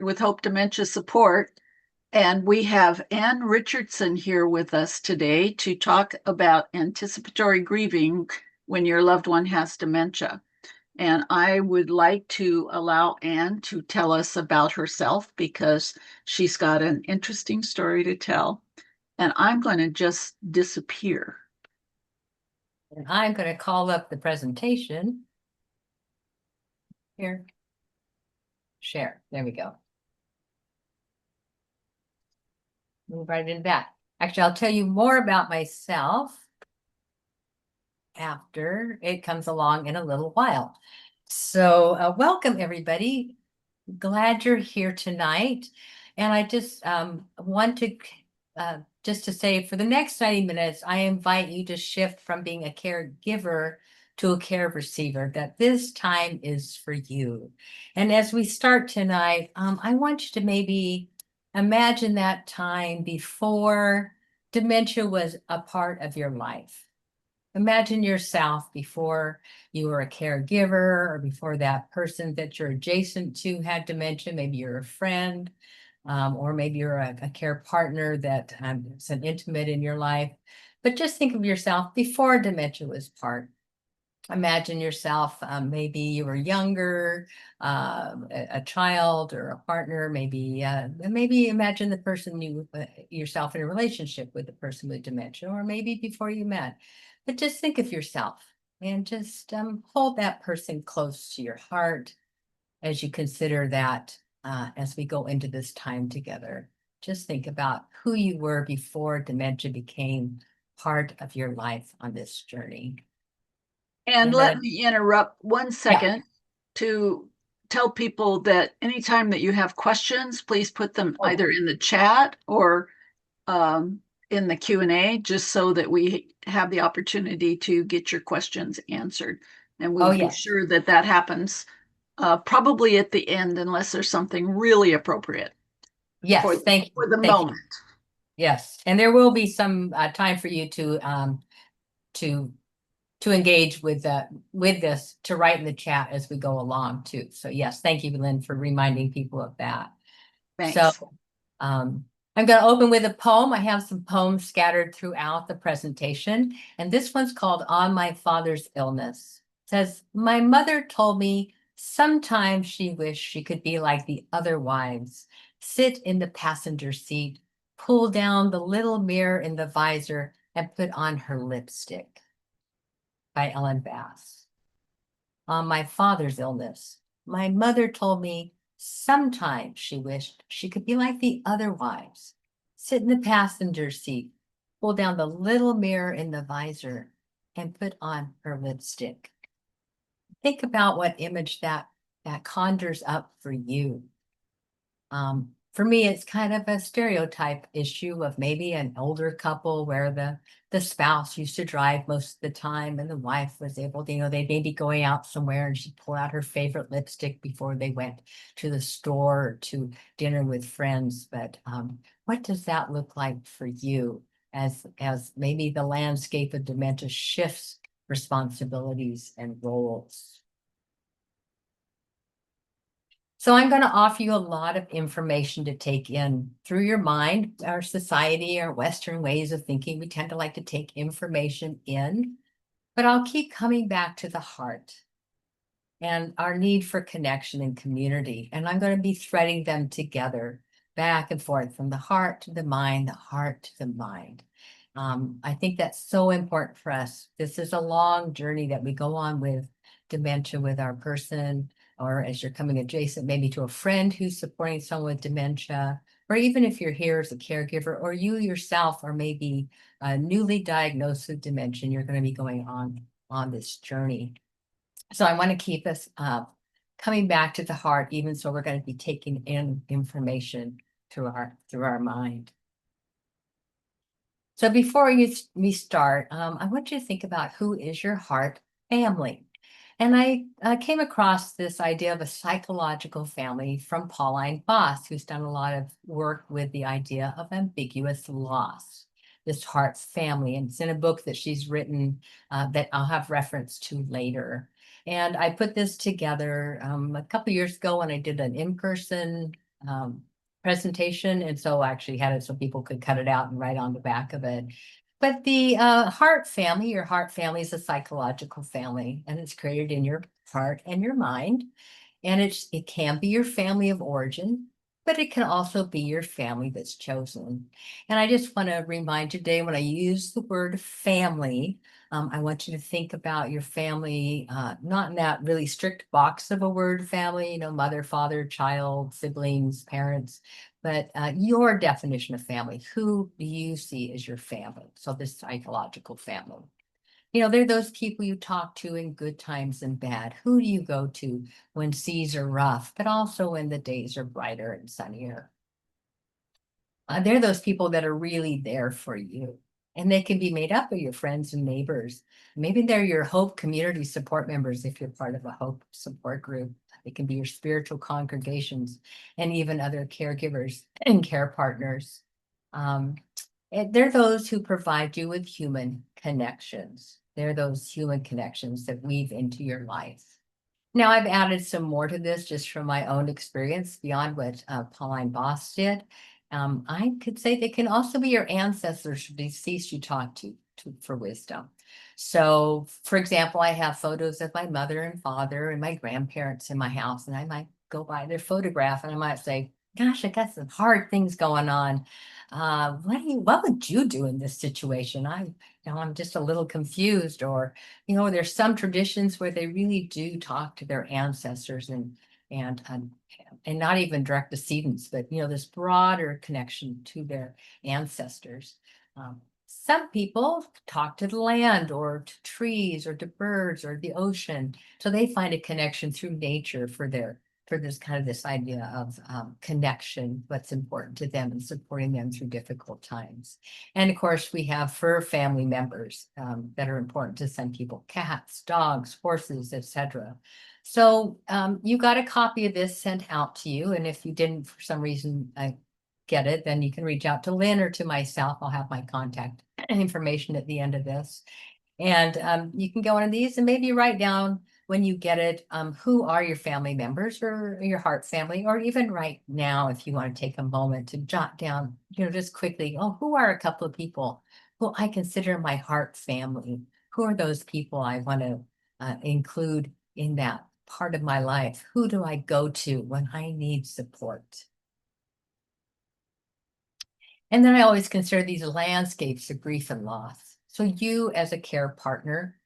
with Hope Dementia Support. And we have Ann Richardson here with us today to talk about anticipatory grieving when your loved one has dementia. And I would like to allow Ann to tell us about herself because she's got an interesting story to tell. And I'm going to just disappear. And I'm going to call up the presentation. Here. Share. There we go. Move right into that. Actually, I'll tell you more about myself after it comes along in a little while. So welcome, everybody. Glad you're here tonight. And I just want to just to say for the next 90 minutes, I invite you to shift from being a caregiver to a care receiver, that this time is for you. And as we start tonight, I want you to maybe imagine that time before dementia was a part of your life. Imagine yourself before you were a caregiver or before that person that you're adjacent to had dementia. Maybe you're a friend, or maybe you're a care partner that is an intimate in your life. But just think of yourself before dementia was part. Imagine yourself, maybe you were younger, a child or a partner, maybe imagine the person yourself in a relationship with the person with dementia, or maybe before you met. But just think of yourself and just hold that person close to your heart as you consider that as we go into this time together. Just think about who you were before dementia became part of your life on this journey. And let me interrupt 1 second to tell people that anytime that you have questions, please put them either in the chat or in the Q&A, just so that we have the opportunity to get your questions answered. And we'll be sure that that happens probably at the end, unless there's something really appropriate. Yes, thank you. For the moment. Yes, and there will be some time for you to engage with this, to write in the chat as we go along too. So yes, thank you, Lynn, for reminding people of that. Thanks. So I'm going to open with a poem. I have some poems scattered throughout the presentation, and this one's called On My Father's Illness. It says, my mother told me sometimes she wished she could be like the other wives, sit in the passenger seat, pull down the little mirror in the visor, and put on her lipstick. By Ellen Bass. On my father's illness, my mother told me sometimes she wished she could be like the other wives, sit in the passenger seat, pull down the little mirror in the visor, and put on her lipstick. Think about what image that conjures up for you. For me, it's kind of a stereotype issue of maybe an older couple where the spouse used to drive most of the time and the wife was able to, they may be going out somewhere and she'd pull out her favorite lipstick before they went to the store or to dinner with friends. But what does that look like for you as maybe the landscape of dementia shifts responsibilities and roles? So I'm going to offer you a lot of information to take in through your mind. Our society, our Western ways of thinking, we tend to like to take information in, but I'll keep coming back to the heart and our need for connection and community. And I'm going to be threading them together, back and forth, from the heart to the mind, the heart to the mind. I think that's so important for us. This is a long journey that we go on with dementia with our person, or as you're coming adjacent, maybe to a friend who's supporting someone with dementia, or even if you're here as a caregiver, or you yourself are maybe newly diagnosed with dementia, and you're going to be going on this journey. So I want to keep us coming back to the heart, even so we're going to be taking in information through our mind. So before we start, I want you to think about who is your heart family. And I came across this idea of a psychological family from Pauline Boss, who's done a lot of work with the idea of ambiguous loss, this heart family. And it's in a book that she's written that I'll have reference to later. And I put this together a couple years ago when I did an in-person presentation, and so I actually had it so people could cut it out and write on the back of it. But the heart family, your heart family is a psychological family, and it's created in your heart and your mind. And it can be your family of origin, but it can also be your family that's chosen. And I just want to remind you today, when I use the word family, I want you to think about your family, not in that really strict box of a word family, mother, father, child, siblings, parents, but your definition of family. Who do you see as your family? So this psychological family. They're those people you talk to in good times and bad. Who do you go to when seas are rough, but also when the days are brighter and sunnier? They're those people that are really there for you. And they can be made up of your friends and neighbors. Maybe they're your Hope community support members if you're part of a Hope support group. They can be your spiritual congregations and even other caregivers and care partners. Um, they're those who provide you with human connections. They're those human connections that weave into your life. Now, I've added some more to this just from my own experience beyond what Pauline Boss did. I could say they can also be your ancestors, deceased you talked to for wisdom. So, for example, I have photos of my mother and father and my grandparents in my house, and I might go by their photograph and I might say, "Gosh, I got some hard things going on. What would you do in this situation? I'm just a little confused." Or there's some traditions where they really do talk to their ancestors and not even direct descendants, but this broader connection to their ancestors. Some people talk to the land or to trees or to birds or the ocean, so they find a connection through nature for this idea of connection, what's important to them and supporting them through difficult times. And of course, we have fur family members that are important to some people: cats, dogs, horses, etc. So you got a copy of this sent out to you. And if you didn't, for some reason, get it, then you can reach out to Lynn or to myself. I'll have my contact information at the end of this. And you can go into these and maybe write down when you get it, who are your family members or your heart family, or even right now, if you want to take a moment to jot down, just quickly, who are a couple of people who I consider my heart family? Who are those people I want to include in that part of my life? Who do I go to when I need support? And then I always consider these landscapes of grief and loss. So you as a care partner,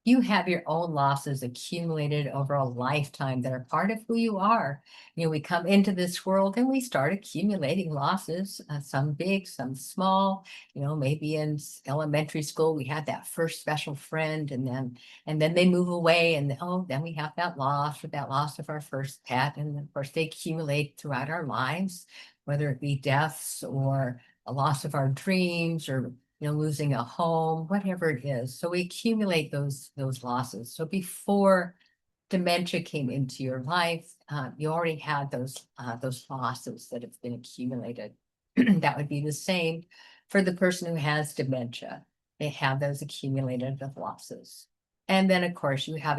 you have your own losses accumulated over a lifetime that are part of who you are. We come into this world and we start accumulating losses, some big, some small. Maybe in elementary school we had that first special friend, and then they move away, and then we have that loss of our first pet, and of course they accumulate throughout our lives, whether it be deaths or a loss of our dreams, or losing a home, whatever it is. So we accumulate those losses. So before dementia came into your life, you already had those losses that have been accumulated. That would be the same for the person who has dementia. They have those accumulated losses. And then, of course, you have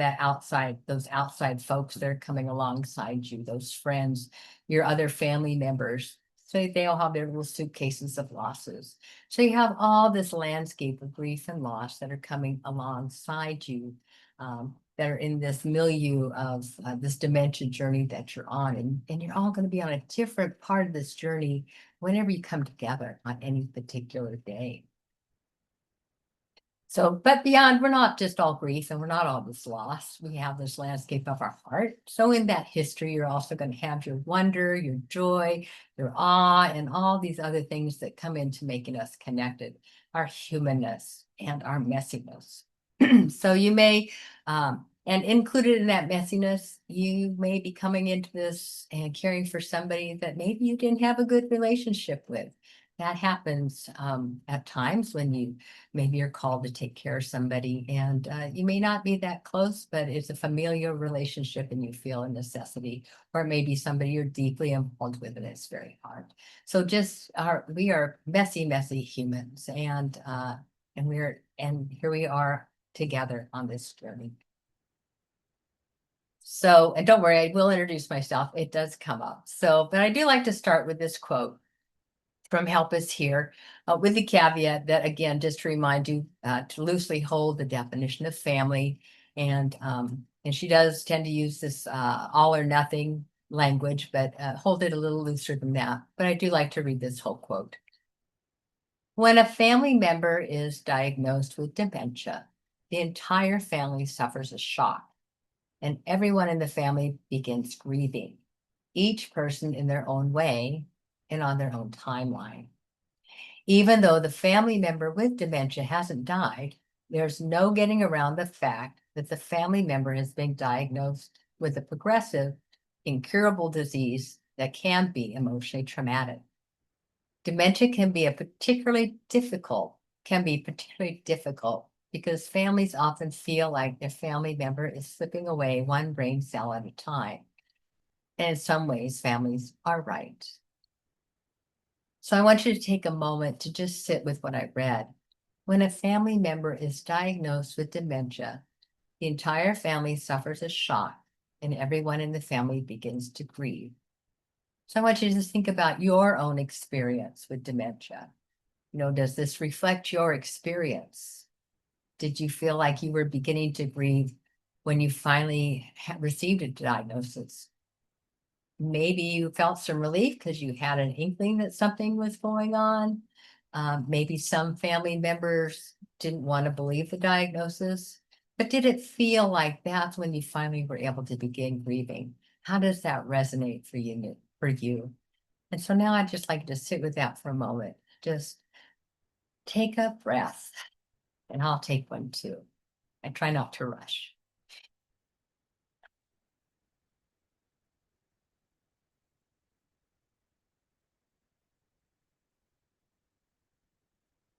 those outside folks that are coming alongside you, those friends, your other family members. So they all have their little suitcases of losses. So you have all this landscape of grief and loss that are coming alongside you, that are in this milieu of this dementia journey that you're on. And you're all going to be on a different part of this journey whenever you come together on any particular day. So, but beyond, we're not just all grief and we're not all this loss. We have this landscape of our heart. So in that history, you're also going to have your wonder, your joy, your awe, and all these other things that come into making us connected, our humanness and our messiness. So you may, and included in that messiness, you may be coming into this and caring for somebody that maybe you didn't have a good relationship with. That happens at times when maybe you're called to take care of somebody, and you may not be that close, but it's a familial relationship and you feel a necessity, or maybe somebody you're deeply involved with and it's very hard. So we are messy, messy humans, and here we are together on this journey. So, and don't worry, I will introduce myself. It does come up. So, but I do like to start with this quote from Help Us Here, with the caveat that, again, just to remind you to loosely hold the definition of family. And she does tend to use this all or nothing language, but hold it a little looser than that. But I do like to read this whole quote. When a family member is diagnosed with dementia, the entire family suffers a shock, and everyone in the family begins grieving, each person in their own way and on their own timeline. Even though the family member with dementia hasn't died, there's no getting around the fact that the family member has been diagnosed with a progressive, incurable disease that can be emotionally traumatic. Dementia can be particularly difficult because families often feel like their family member is slipping away one brain cell at a time. And in some ways, families are right. So I want you to take a moment to just sit with what I read. When a family member is diagnosed with dementia, the entire family suffers a shock and everyone in the family begins to grieve. So I want you to just think about your own experience with dementia. Does this reflect your experience? Did you feel like you were beginning to grieve when you finally received a diagnosis? Maybe you felt some relief because you had an inkling that something was going on. Maybe some family members didn't want to believe the diagnosis, but did it feel like that's when you finally were able to begin grieving? How does that resonate for you? And so now I'd just like to sit with that for a moment. Just take a breath, and I'll take one too. I try not to rush.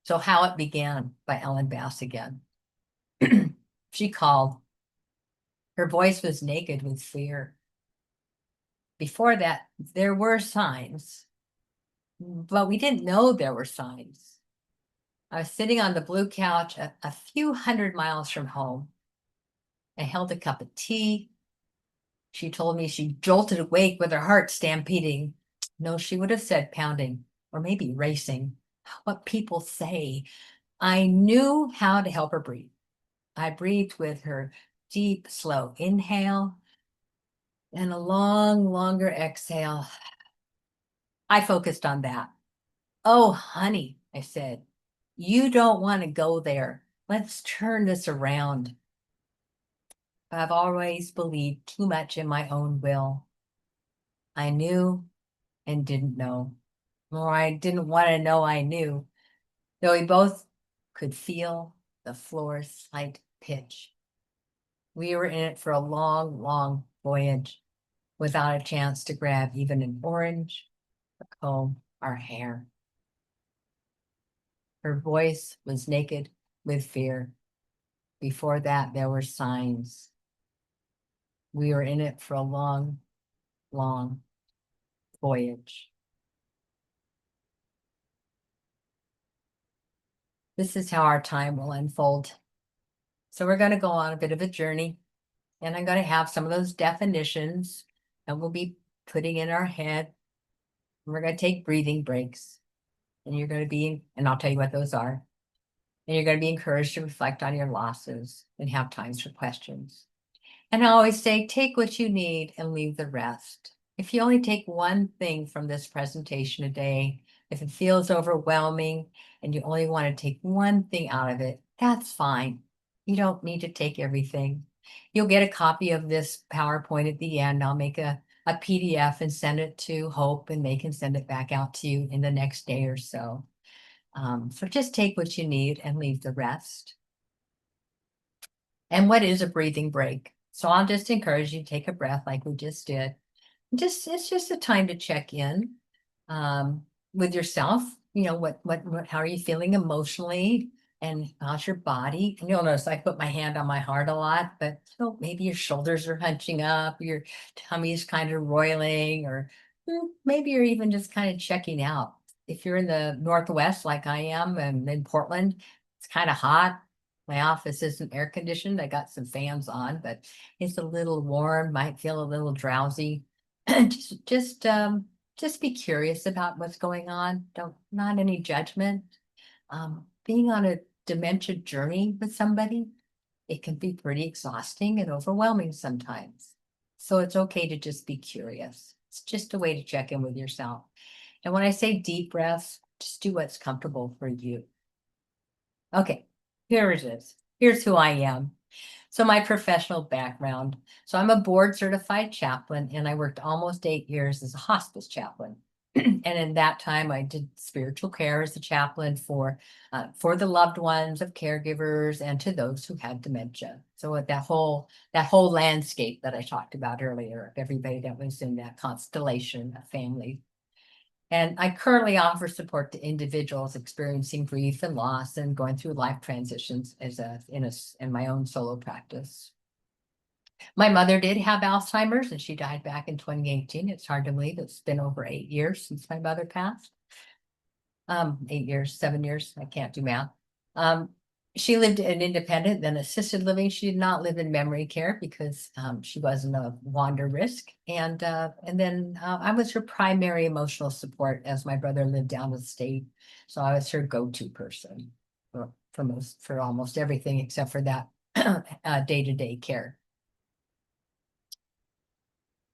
So How It Began by Ellen Bass again. She called. Her voice was naked with fear. Before that, there were signs, but we didn't know there were signs. I was sitting on the blue couch a few hundred miles from home. I held a cup of tea. She told me she jolted awake with her heart stampeding. No, she would have said pounding or maybe racing. What people say. I knew how to help her breathe. I breathed with her deep, slow inhale and a long, longer exhale. I focused on that. Oh, honey, I said, you don't want to go there. Let's turn this around. I've always believed too much in my own will. I knew and didn't know, or I didn't want to know I knew, though we both could feel the floor's slight pitch. We were in it for a long, long voyage without a chance to grab even an orange or comb our hair. Her voice was naked with fear. Before that, there were signs. We were in it for a long, long voyage. This is how our time will unfold. So we're going to go on a bit of a journey, and I'm going to have some of those definitions that we'll be putting in our head. And we're going to take breathing breaks, and you're going to be, and I'll tell you what those are. And you're going to be encouraged to reflect on your losses and have times for questions. And I always say, take what you need and leave the rest. If you only take one thing from this presentation a day, if it feels overwhelming and you only want to take one thing out of it, that's fine. You don't need to take everything. You'll get a copy of this PowerPoint at the end. I'll make a PDF and send it to Hope, and they can send it back out to you in the next day or so. So just take what you need and leave the rest. And what is a breathing break? So I'll just encourage you to take a breath like we just did. It's just a time to check in with yourself. How are you feeling emotionally, and how's your body? And you'll notice I put my hand on my heart a lot, but maybe your shoulders are hunching up, your tummy is kind of roiling, or maybe you're even just kind of checking out. If you're in the Northwest like I am and in Portland, it's kind of hot. My office isn't air conditioned. I got some fans on, but it's a little warm, might feel a little drowsy. Just be curious about what's going on. Not any judgment. Being on a dementia journey with somebody, it can be pretty exhausting and overwhelming sometimes. So it's okay to just be curious. It's just a way to check in with yourself. And when I say deep breaths, just do what's comfortable for you. Okay, here it is. Here's who I am. So my professional background. So I'm a board certified chaplain, and I worked almost 8 years as a hospice chaplain. And in that time, I did spiritual care as a chaplain for the loved ones of caregivers and to those who had dementia. So with that whole landscape that I talked about earlier, of everybody that was in that constellation of family. And I currently offer support to individuals experiencing grief and loss and going through life transitions in my own solo practice. My mother did have Alzheimer's, and she died back in 2018. It's hard to believe it's been over 8 years since my mother passed. 8 years, 7 years, I can't do math. She lived an independent, then assisted living. She did not live in memory care because she wasn't a wander risk. And then I was her primary emotional support as my brother lived down the state. So I was her go-to person for almost everything except for that day-to-day care.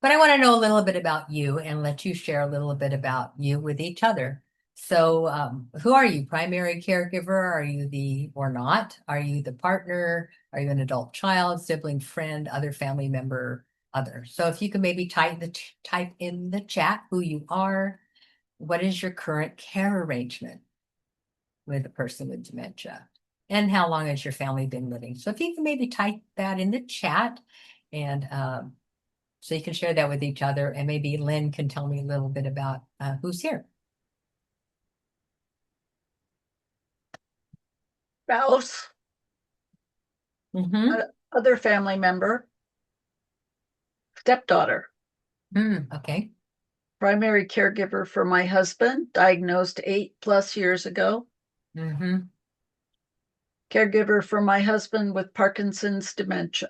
But I want to know a little bit about you and let you share a little bit about you with each other. So who are you? Primary caregiver? Are you or not? Are you the partner? Are you an adult child, sibling, friend, other family member, other? So if you could maybe type in the chat who you are, what is your current care arrangement with a person with dementia? And how long has your family been living? So if you can maybe type that in the chat, and so you can share that with each other, and maybe Lynn can tell me a little bit about who's here. Spouse, other family member, stepdaughter. Okay. Primary caregiver for my husband, diagnosed 8+ years ago. Caregiver for my husband with Parkinson's dementia.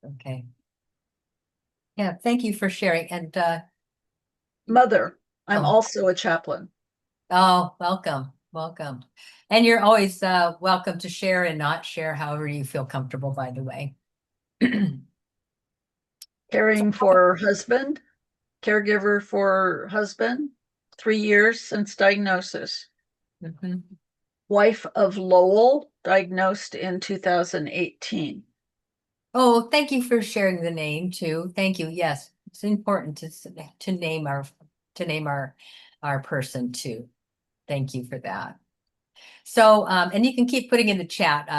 Okay. Yeah, thank you for sharing. And Mother, I'm also a chaplain. Oh, welcome. And you're always welcome to share and not share however you feel comfortable, by the way. Caring for husband, caregiver for husband, 3 years since diagnosis. Wife of Lowell, diagnosed in 2018. Oh, thank you for sharing the name too. Thank you. Yes, it's important to name our person too. Thank you for that. So, and you can keep putting in the chat.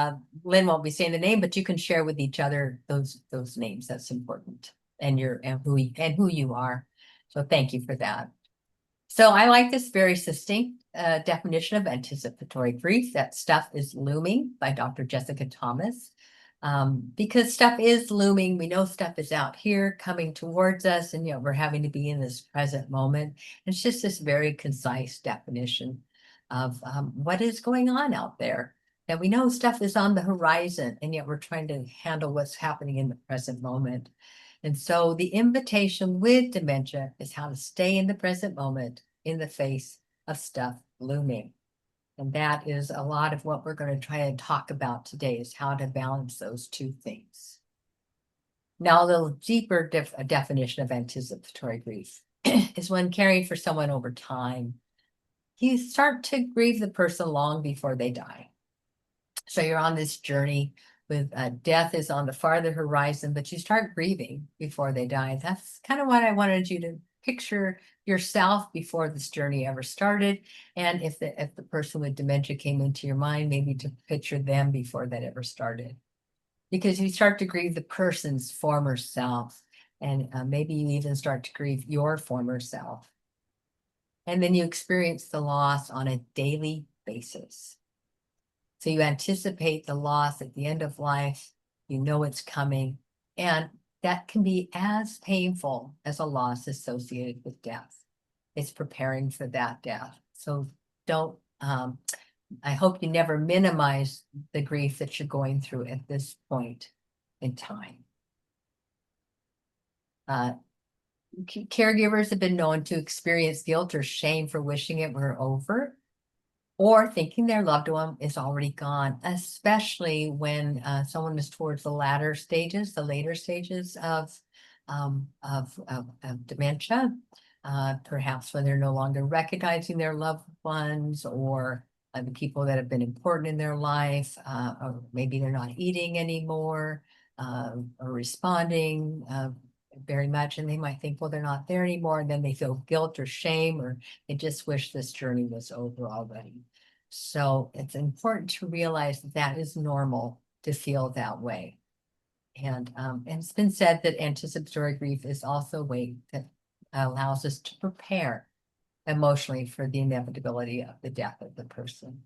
Lynn won't be saying the name, but you can share with each other those names. That's important, and who you are. So, thank you for that. So, I like this very succinct definition of anticipatory grief. That stuff is looming by Dr. Jessica Thomas. Because stuff is looming. We know stuff is out here coming towards us, and we're having to be in this present moment. It's just this very concise definition of what is going on out there. That we know stuff is on the horizon, and yet we're trying to handle what's happening in the present moment. And so the invitation with dementia is how to stay in the present moment in the face of stuff looming. And that is a lot of what we're going to try and talk about today, is how to balance those two things. Now, a little deeper definition of anticipatory grief is when caring for someone over time, you start to grieve the person long before they die. So you're on this journey with death is on the farther horizon, but you start grieving before they die. That's kind of what I wanted you to picture yourself before this journey ever started. And if the person with dementia came into your mind, maybe to picture them before that ever started. Because you start to grieve the person's former self, and maybe you even start to grieve your former self. And then you experience the loss on a daily basis. So you anticipate the loss at the end of life, you know it's coming, and that can be as painful as a loss associated with death. It's preparing for that death. So don't I hope you never minimize the grief that you're going through at this point in time. Caregivers have been known to experience guilt or shame for wishing it were over, or thinking their loved one is already gone, especially when someone is towards the latter stages, the later stages of dementia, perhaps when they're no longer recognizing their loved ones, or the people that have been important in their life, or maybe they're not eating anymore, or responding very much, and they might think, well, they're not there anymore, and then they feel guilt or shame, or they just wish this journey was over already. So it's important to realize that that is normal to feel that way. And it's been said that anticipatory grief is also a way that allows us to prepare emotionally for the inevitability of the death of the person.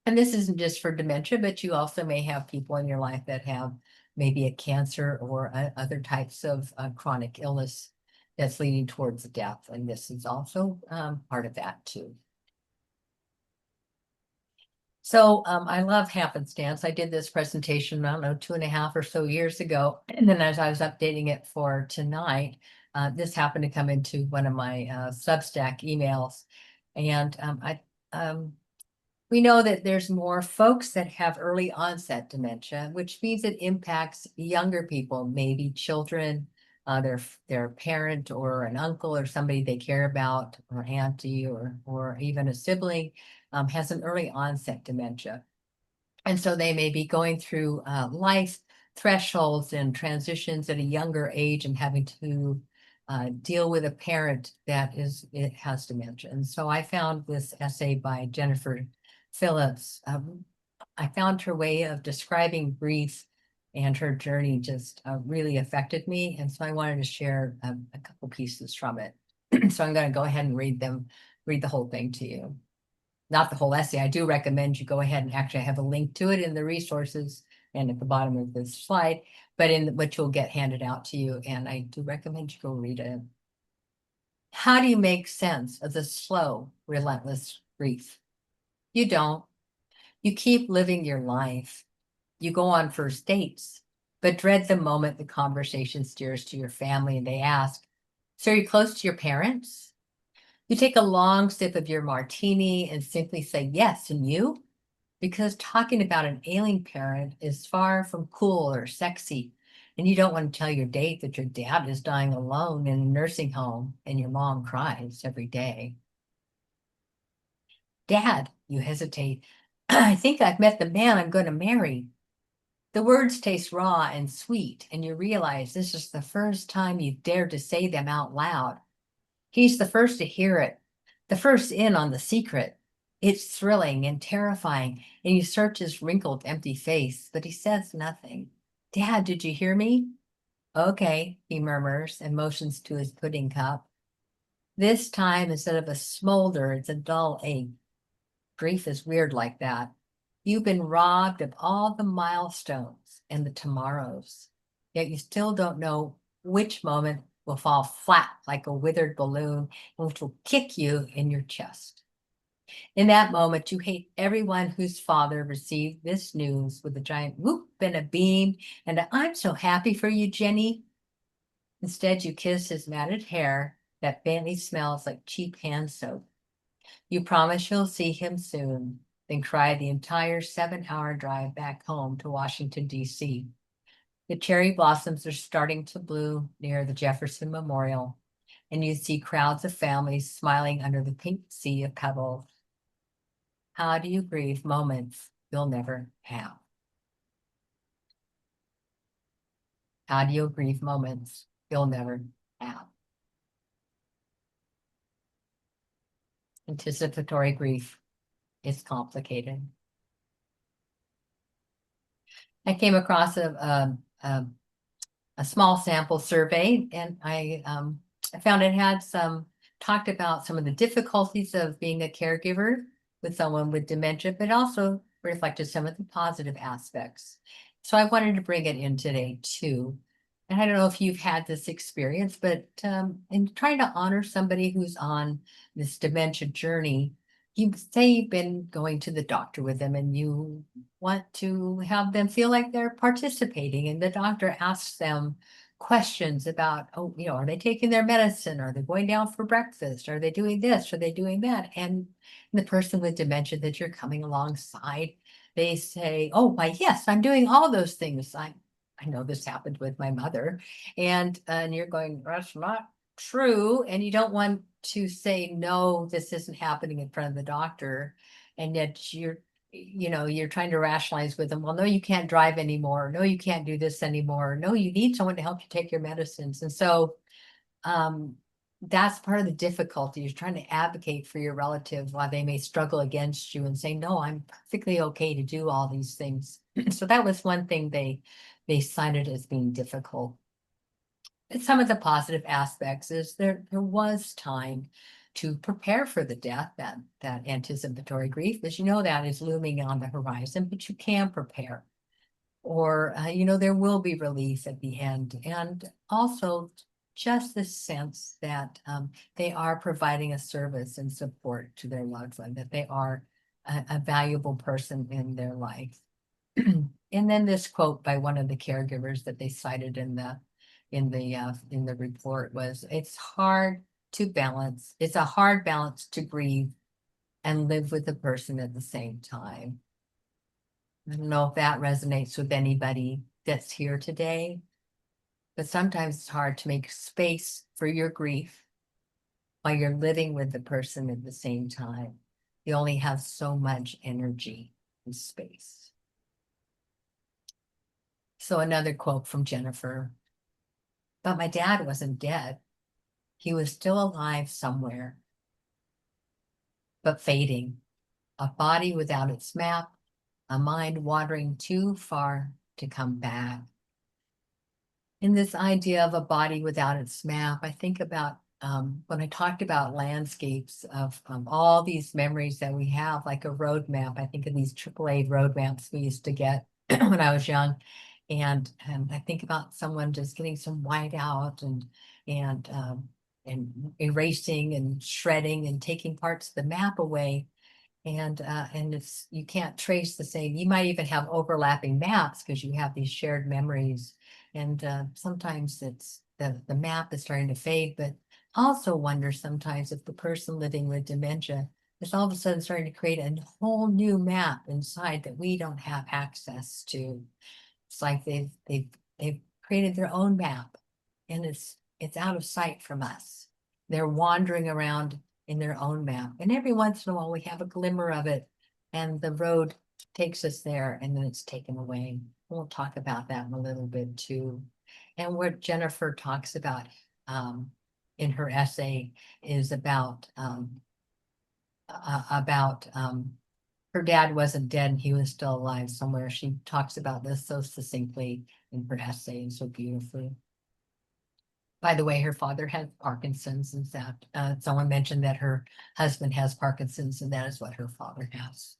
And this isn't just for dementia, but you also may have people in your life that have maybe a cancer or other types of chronic illness that's leading towards death. And this is also part of that too. So I love happenstance. I did this presentation, I don't know, 2.5 or so years ago. And then as I was updating it for tonight, this happened to come into one of my Substack emails. And we know that there's more folks that have early onset dementia, which means it impacts younger people, maybe children, their parent or an uncle or somebody they care about, or auntie, or even a sibling has an early onset dementia. And so they may be going through life thresholds and transitions at a younger age and having to deal with a parent that has dementia. And so I found this essay by Jennifer Phillips. I found her way of describing grief and her journey just really affected me. And so I wanted to share a couple pieces from it. So I'm going to go ahead and read the whole thing to you. Not the whole essay. I do recommend you go ahead and actually have a link to it in the resources and at the bottom of this slide, but in what you'll get handed out to you. And I do recommend you go read it. How do you make sense of the slow, relentless grief? You don't. You keep living your life. You go on first dates, but dread the moment the conversation steers to your family and they ask, so are you close to your parents? You take a long sip of your martini and simply say yes, and you? Because talking about an ailing parent is far from cool or sexy, and you don't want to tell your date that your dad is dying alone in a nursing home and your mom cries every day. Dad, you hesitate. I think I've met the man I'm going to marry. The words taste raw and sweet, and you realize this is the first time you've dared to say them out loud. He's the first to hear it, the first in on the secret. It's thrilling and terrifying, and you search his wrinkled, empty face, but he says nothing. Dad, did you hear me? Okay, he murmurs and motions to his pudding cup. This time, instead of a smolder, it's a dull ache. Grief is weird like that. You've been robbed of all the milestones and the tomorrows, yet you still don't know which moment will fall flat like a withered balloon and which will kick you in your chest. In that moment, you hate everyone whose father received this news with a giant whoop and a beam and I'm so happy for you, Jenny. Instead, you kiss his matted hair that faintly smells like cheap hand soap. You promise you'll see him soon, then cry the entire 7-hour drive back home to Washington, D.C. The cherry blossoms are starting to bloom near the Jefferson Memorial, and you see crowds of families smiling under the pink sea of pebbles. How do you grieve moments you'll never have? How do you grieve moments you'll never have? Anticipatory grief is complicated. I came across a small sample survey, and I found it had talked about some of the difficulties of being a caregiver with someone with dementia, but also reflected some of the positive aspects. So I wanted to bring it in today too. And I don't know if you've had this experience, but in trying to honor somebody who's on this dementia journey, you say you've been going to the doctor with them and you want to have them feel like they're participating, and the doctor asks them questions about, oh, are they taking their medicine? Are they going down for breakfast? Are they doing this? Are they doing that? And the person with dementia that you're coming alongside, they say, oh, why, yes, I'm doing all those things. I know this happened with my mother. And you're going, that's not true. And you don't want to say, no, this isn't happening in front of the doctor. And yet you're trying to rationalize with them, well, no, you can't drive anymore. No, you can't do this anymore. No, you need someone to help you take your medicines. And so that's part of the difficulty. You're trying to advocate for your relative while they may struggle against you and say, no, I'm perfectly okay to do all these things. So that was one thing they cited as being difficult. And some of the positive aspects is there was time to prepare for the death, that anticipatory grief, as that is looming on the horizon, but you can prepare. Or, there will be relief at the end. And also just the sense that they are providing a service and support to their loved one, that they are a valuable person in their life. And then this quote by one of the caregivers that they cited in the report was, it's a hard balance to grieve and live with the person at the same time. I don't know if that resonates with anybody that's here today, but sometimes it's hard to make space for your grief while you're living with the person at the same time. You only have so much energy and space. So another quote from Jennifer, but my dad wasn't dead. He was still alive somewhere, but fading, a body without its map, a mind wandering too far to come back. In this idea of a body without its map, I think about when I talked about landscapes of all these memories that we have, like a road map. I think of these AAA road maps we used to get when I was young. And I think about someone just getting some white out and erasing and shredding and taking parts of the map away. And it's, you can't trace the same. You might even have overlapping maps because you have these shared memories. And sometimes it's the map is starting to fade, but also wonder sometimes if the person living with dementia is all of a sudden starting to create a whole new map inside that we don't have access to. It's like they've created their own map, and it's out of sight from us. They're wandering around in their own map, and every once in a while we have a glimmer of it, and the road takes us there, and then it's taken away. We'll talk about that in a little bit too. And what Jennifer talks about in her essay is about her dad wasn't dead and he was still alive somewhere. She talks about this so succinctly in her essay and so beautifully. By the way, her father had Parkinson's, and that someone mentioned that her husband has Parkinson's, and that is what her father has.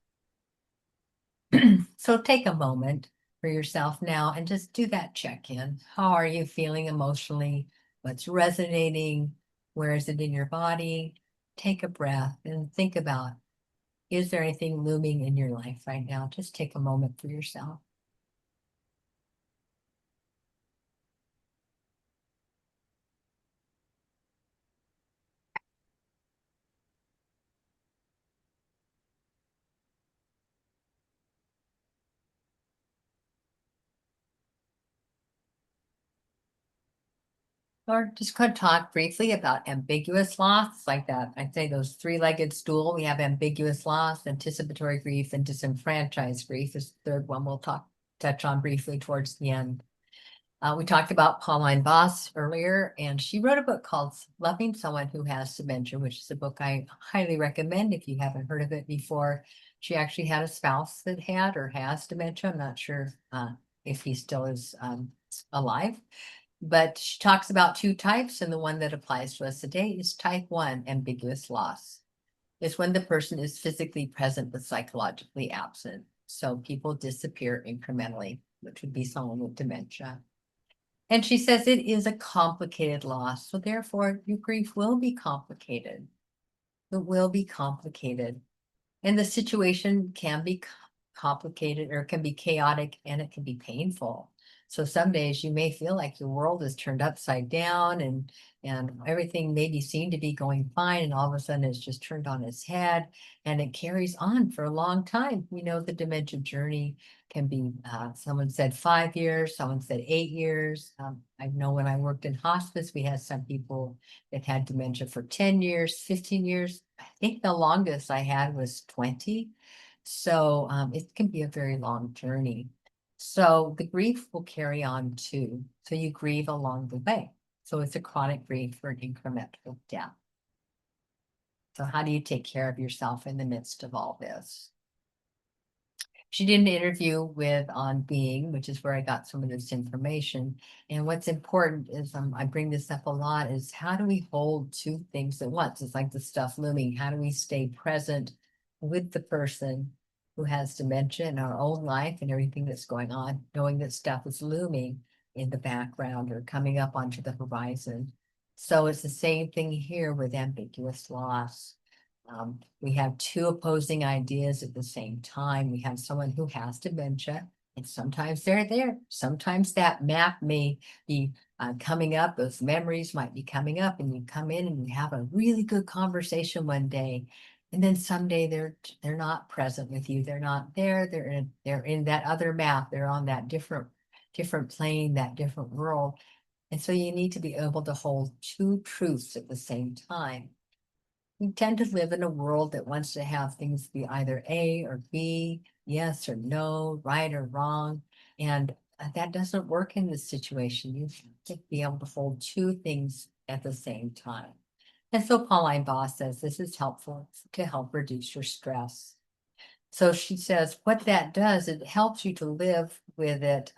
So take a moment for yourself now and just do that check-in. How are you feeling emotionally? What's resonating? Where is it in your body? Take a breath and think about, is there anything looming in your life right now? Just take a moment for yourself. Or just could talk briefly about ambiguous loss, like that. I'd say those three-legged stool. We have ambiguous loss, anticipatory grief, and disenfranchised grief is the third one we'll touch on briefly towards the end. We talked about Pauline Boss earlier, and she wrote a book called Loving Someone Who Has Dementia, which is a book I highly recommend if you haven't heard of it before. She actually had a spouse that had or has dementia. I'm not sure if he still is alive. But she talks about two types, and the one that applies to us today is type 1, ambiguous loss. It's when the person is physically present but psychologically absent. So people disappear incrementally, which would be someone with dementia. And she says it is a complicated loss. So therefore, your grief will be complicated. It will be complicated. And the situation can be complicated or can be chaotic and it can be painful. So some days you may feel like your world is turned upside down and everything maybe seemed to be going fine and all of a sudden it's just turned on its head and it carries on for a long time. You know, the dementia journey can be, someone said 5 years, someone said 8 years. I know when I worked in hospice, we had some people that had dementia for 10 years, 15 years. I think the longest I had was 20. So it can be a very long journey. So the grief will carry on too. So you grieve along the way. So it's a chronic grief or an incremental death. So how do you take care of yourself in the midst of all this? She did an interview with On Being, which is where I got some of this information. And what's important is, I bring this up a lot, is how do we hold two things at once? It's like the stuff looming. How do we stay present with the person who has dementia in our own life and everything that's going on, knowing that stuff is looming in the background or coming up onto the horizon? So it's the same thing here with ambiguous loss. We have two opposing ideas at the same time. We have someone who has dementia, and sometimes they're there. Sometimes that map may be coming up. Those memories might be coming up, and you come in and you have a really good conversation one day, and then someday they're not present with you. They're not there. They're in that other map. They're on that different plane, that different world, and so you need to be able to hold two truths at the same time. We tend to live in a world that wants to have things be either A or B, yes or no, right or wrong. And that doesn't work in this situation. You have to be able to hold two things at the same time. And so Pauline Boss says this is helpful to help reduce your stress. So she says what that does, it helps you to live with it.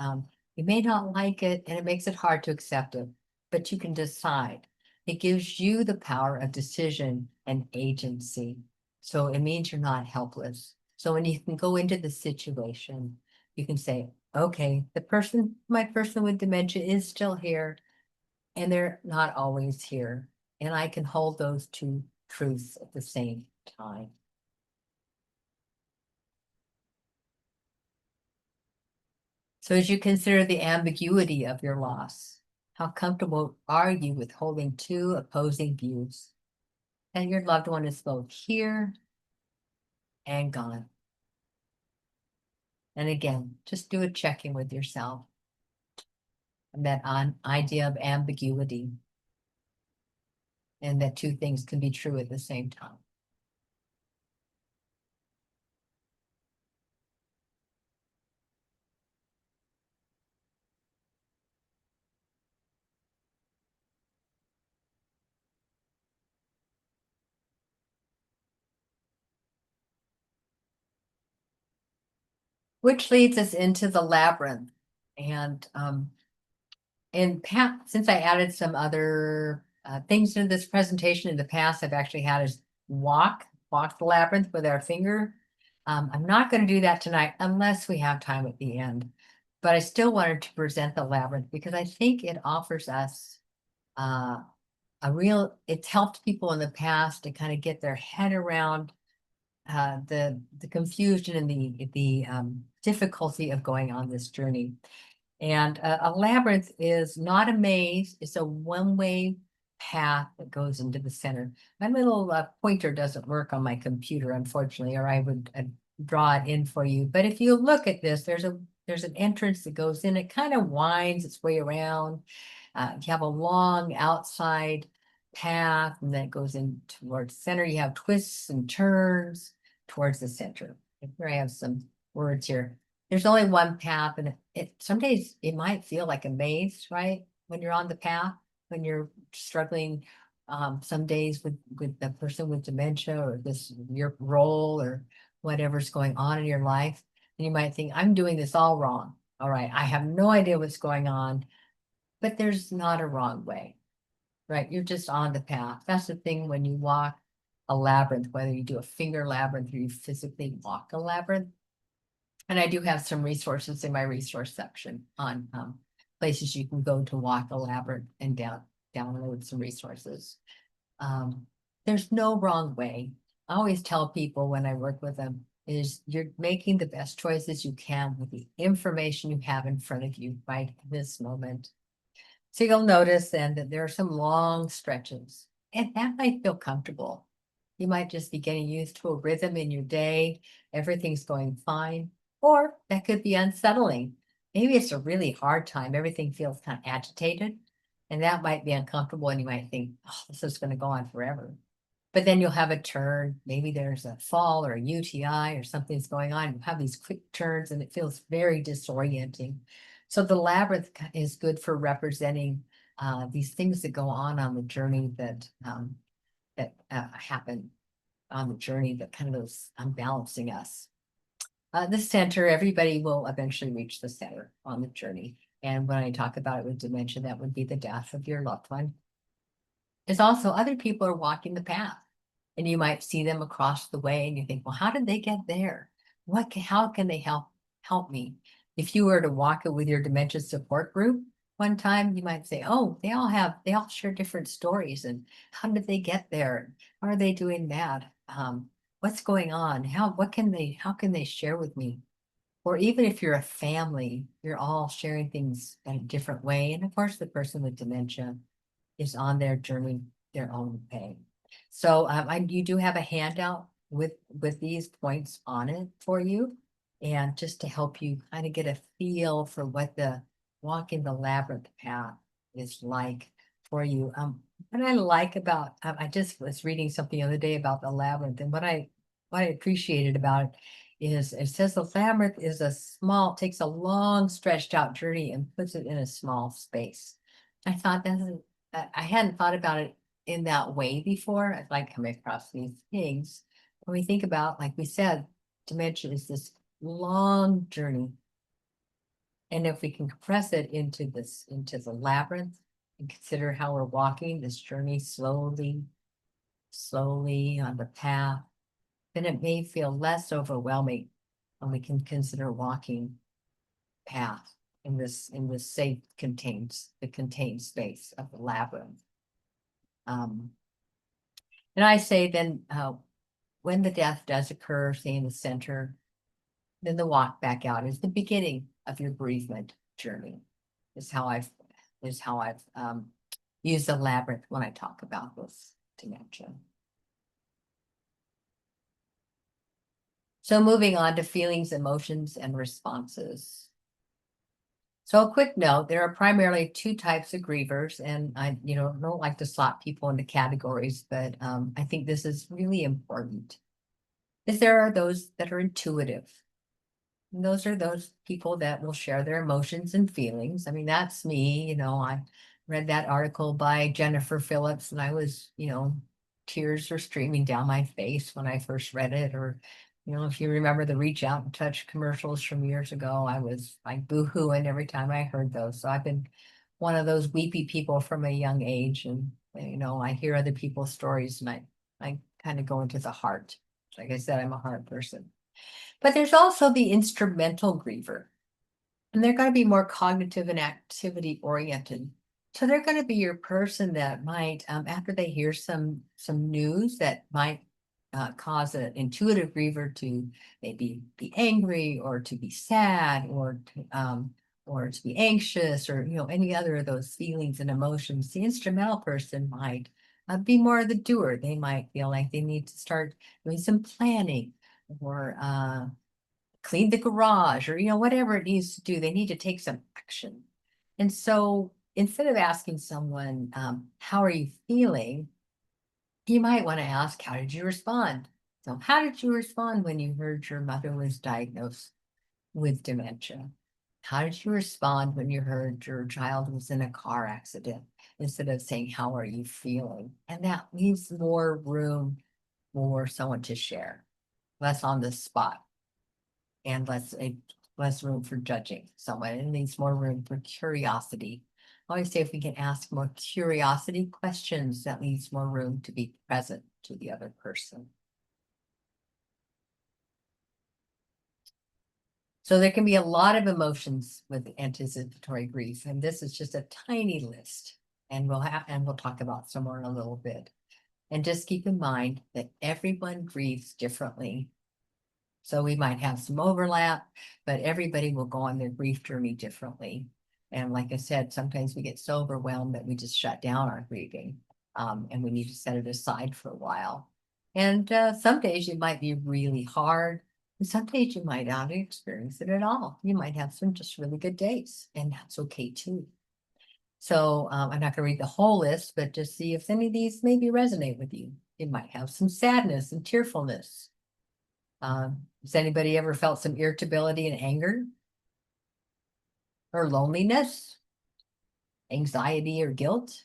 You may not like it and it makes it hard to accept it, but you can decide. It gives you the power of decision and agency. So it means you're not helpless. So when you can go into the situation, you can say, okay, my person with dementia is still here and they're not always here. And I can hold those two truths at the same time. So as you consider the ambiguity of your loss, how comfortable are you with holding two opposing views? And your loved one is both here and gone. And again, just do a check-in with yourself. And that idea of ambiguity. And that two things can be true at the same time. Which leads us into the labyrinth. And since I added some other things into this presentation in the past, I've actually had us walk the labyrinth with our finger. I'm not going to do that tonight unless we have time at the end. But I still wanted to present the labyrinth because I think it offers us it's helped people in the past to kind of get their head around the confusion and the difficulty of going on this journey. And a labyrinth is not a maze, it's a one-way path that goes into the center. My little pointer doesn't work on my computer, unfortunately, or I would draw it in for you. But if you look at this, there's an entrance that goes in, it kind of winds its way around. You have a long outside path, and then it goes in towards the center. You have twists and turns towards the center. Here I have some words here. There's only one path, and some days it might feel like a maze, right? When you're on the path, when you're struggling, some days with the person with dementia or your role or whatever's going on in your life, and you might think, I'm doing this all wrong. All right, I have no idea what's going on, but there's not a wrong way, right? You're just on the path. That's the thing when you walk a labyrinth, whether you do a finger labyrinth or you physically walk a labyrinth. And I do have some resources in my resource section on places you can go to walk a labyrinth and download some resources. There's no wrong way. I always tell people when I work with them is you're making the best choices you can with the information you have in front of you right this moment. So you'll notice then that there are some long stretches, and that might feel comfortable. You might just be getting used to a rhythm in your day. Everything's going fine, or that could be unsettling. Maybe it's a really hard time. Everything feels kind of agitated, and that might be uncomfortable. And you might think, oh, this is going to go on forever. But then you'll have a turn. Maybe there's a fall or a UTI or something's going on. You have these quick turns and it feels very disorienting. So the labyrinth is good for representing these things that go on the journey that happen on the journey that kind of is unbalancing us. The center, everybody will eventually reach the center on the journey. And when I talk about it with dementia, that would be the death of your loved one. There's also other people are walking the path, and you might see them across the way and you think, well, how did they get there? How can they help me? If you were to walk it with your dementia support group one time, you might say, oh, they all share different stories, and how did they get there? How are they doing that? What's going on? How can they share with me? Or even if you're a family, you're all sharing things in a different way. And of course, the person with dementia is on their journey, their own way. So you do have a handout with these points on it for you, and just to help you kind of get a feel for what the walking the labyrinth path is like for you. What I like about I just was reading something the other day about the labyrinth, and what I appreciated about it is it says the labyrinth is takes a long stretched out journey and puts it in a small space. I thought I hadn't thought about it in that way before. I'd like coming across these things. When we think about, like we said, dementia is this long journey. And if we can compress it into the labyrinth and consider how we're walking this journey slowly, slowly on the path, then it may feel less overwhelming when we can consider walking path in this safe contained space of the labyrinth. And I say then when the death does occur, say in the center, then the walk back out is the beginning of your bereavement journey. Is how I've used the labyrinth when I talk about this dementia. So moving on to feelings, emotions, and responses. So a quick note, there are primarily two types of grievers, and I don't like to slot people into categories, but I think this is really important. Is there are those that are intuitive. And those are those people that will share their emotions and feelings. I mean, that's me, I read that article by Jennifer Phillips, and I was, tears were streaming down my face when I first read it. Or if you remember the Reach Out and Touch commercials from years ago, I was like boo-hooing every time I heard those. So I've been one of those weepy people from a young age. And, I hear other people's stories and I kind of go into the heart. Like I said, I'm a heart person. But there's also the instrumental griever. And they're going to be more cognitive and activity oriented. So they're going to be your person that might, after they hear some news that might cause an intuitive griever to maybe be angry or to be sad or to be anxious or any other of those feelings and emotions. The instrumental person might be more of the doer. They might feel like they need to start doing some planning or clean the garage or whatever it needs to do. They need to take some action. And so instead of asking someone, how are you feeling? You might want to ask, how did you respond? So how did you respond when you heard your mother was diagnosed with dementia? How did you respond when you heard your child was in a car accident? Instead of saying, how are you feeling? And that leaves more room for someone to share, less on the spot, and less room for judging someone. It leaves more room for curiosity. I always say if we can ask more curiosity questions, that leaves more room to be present to the other person. So there can be a lot of emotions with anticipatory grief, and this is just a tiny list, and we'll talk about some more in a little bit. And just keep in mind that everyone grieves differently. So we might have some overlap, but everybody will go on their grief journey differently. And like I said, sometimes we get so overwhelmed that we just shut down our grieving, and we need to set it aside for a while. And some days it might be really hard, and some days you might not experience it at all. You might have some just really good days, and that's okay too. So I'm not going to read the whole list, but just see if any of these maybe resonate with you. You might have some sadness and tearfulness. Has anybody ever felt some irritability and anger? Or loneliness? Anxiety or guilt?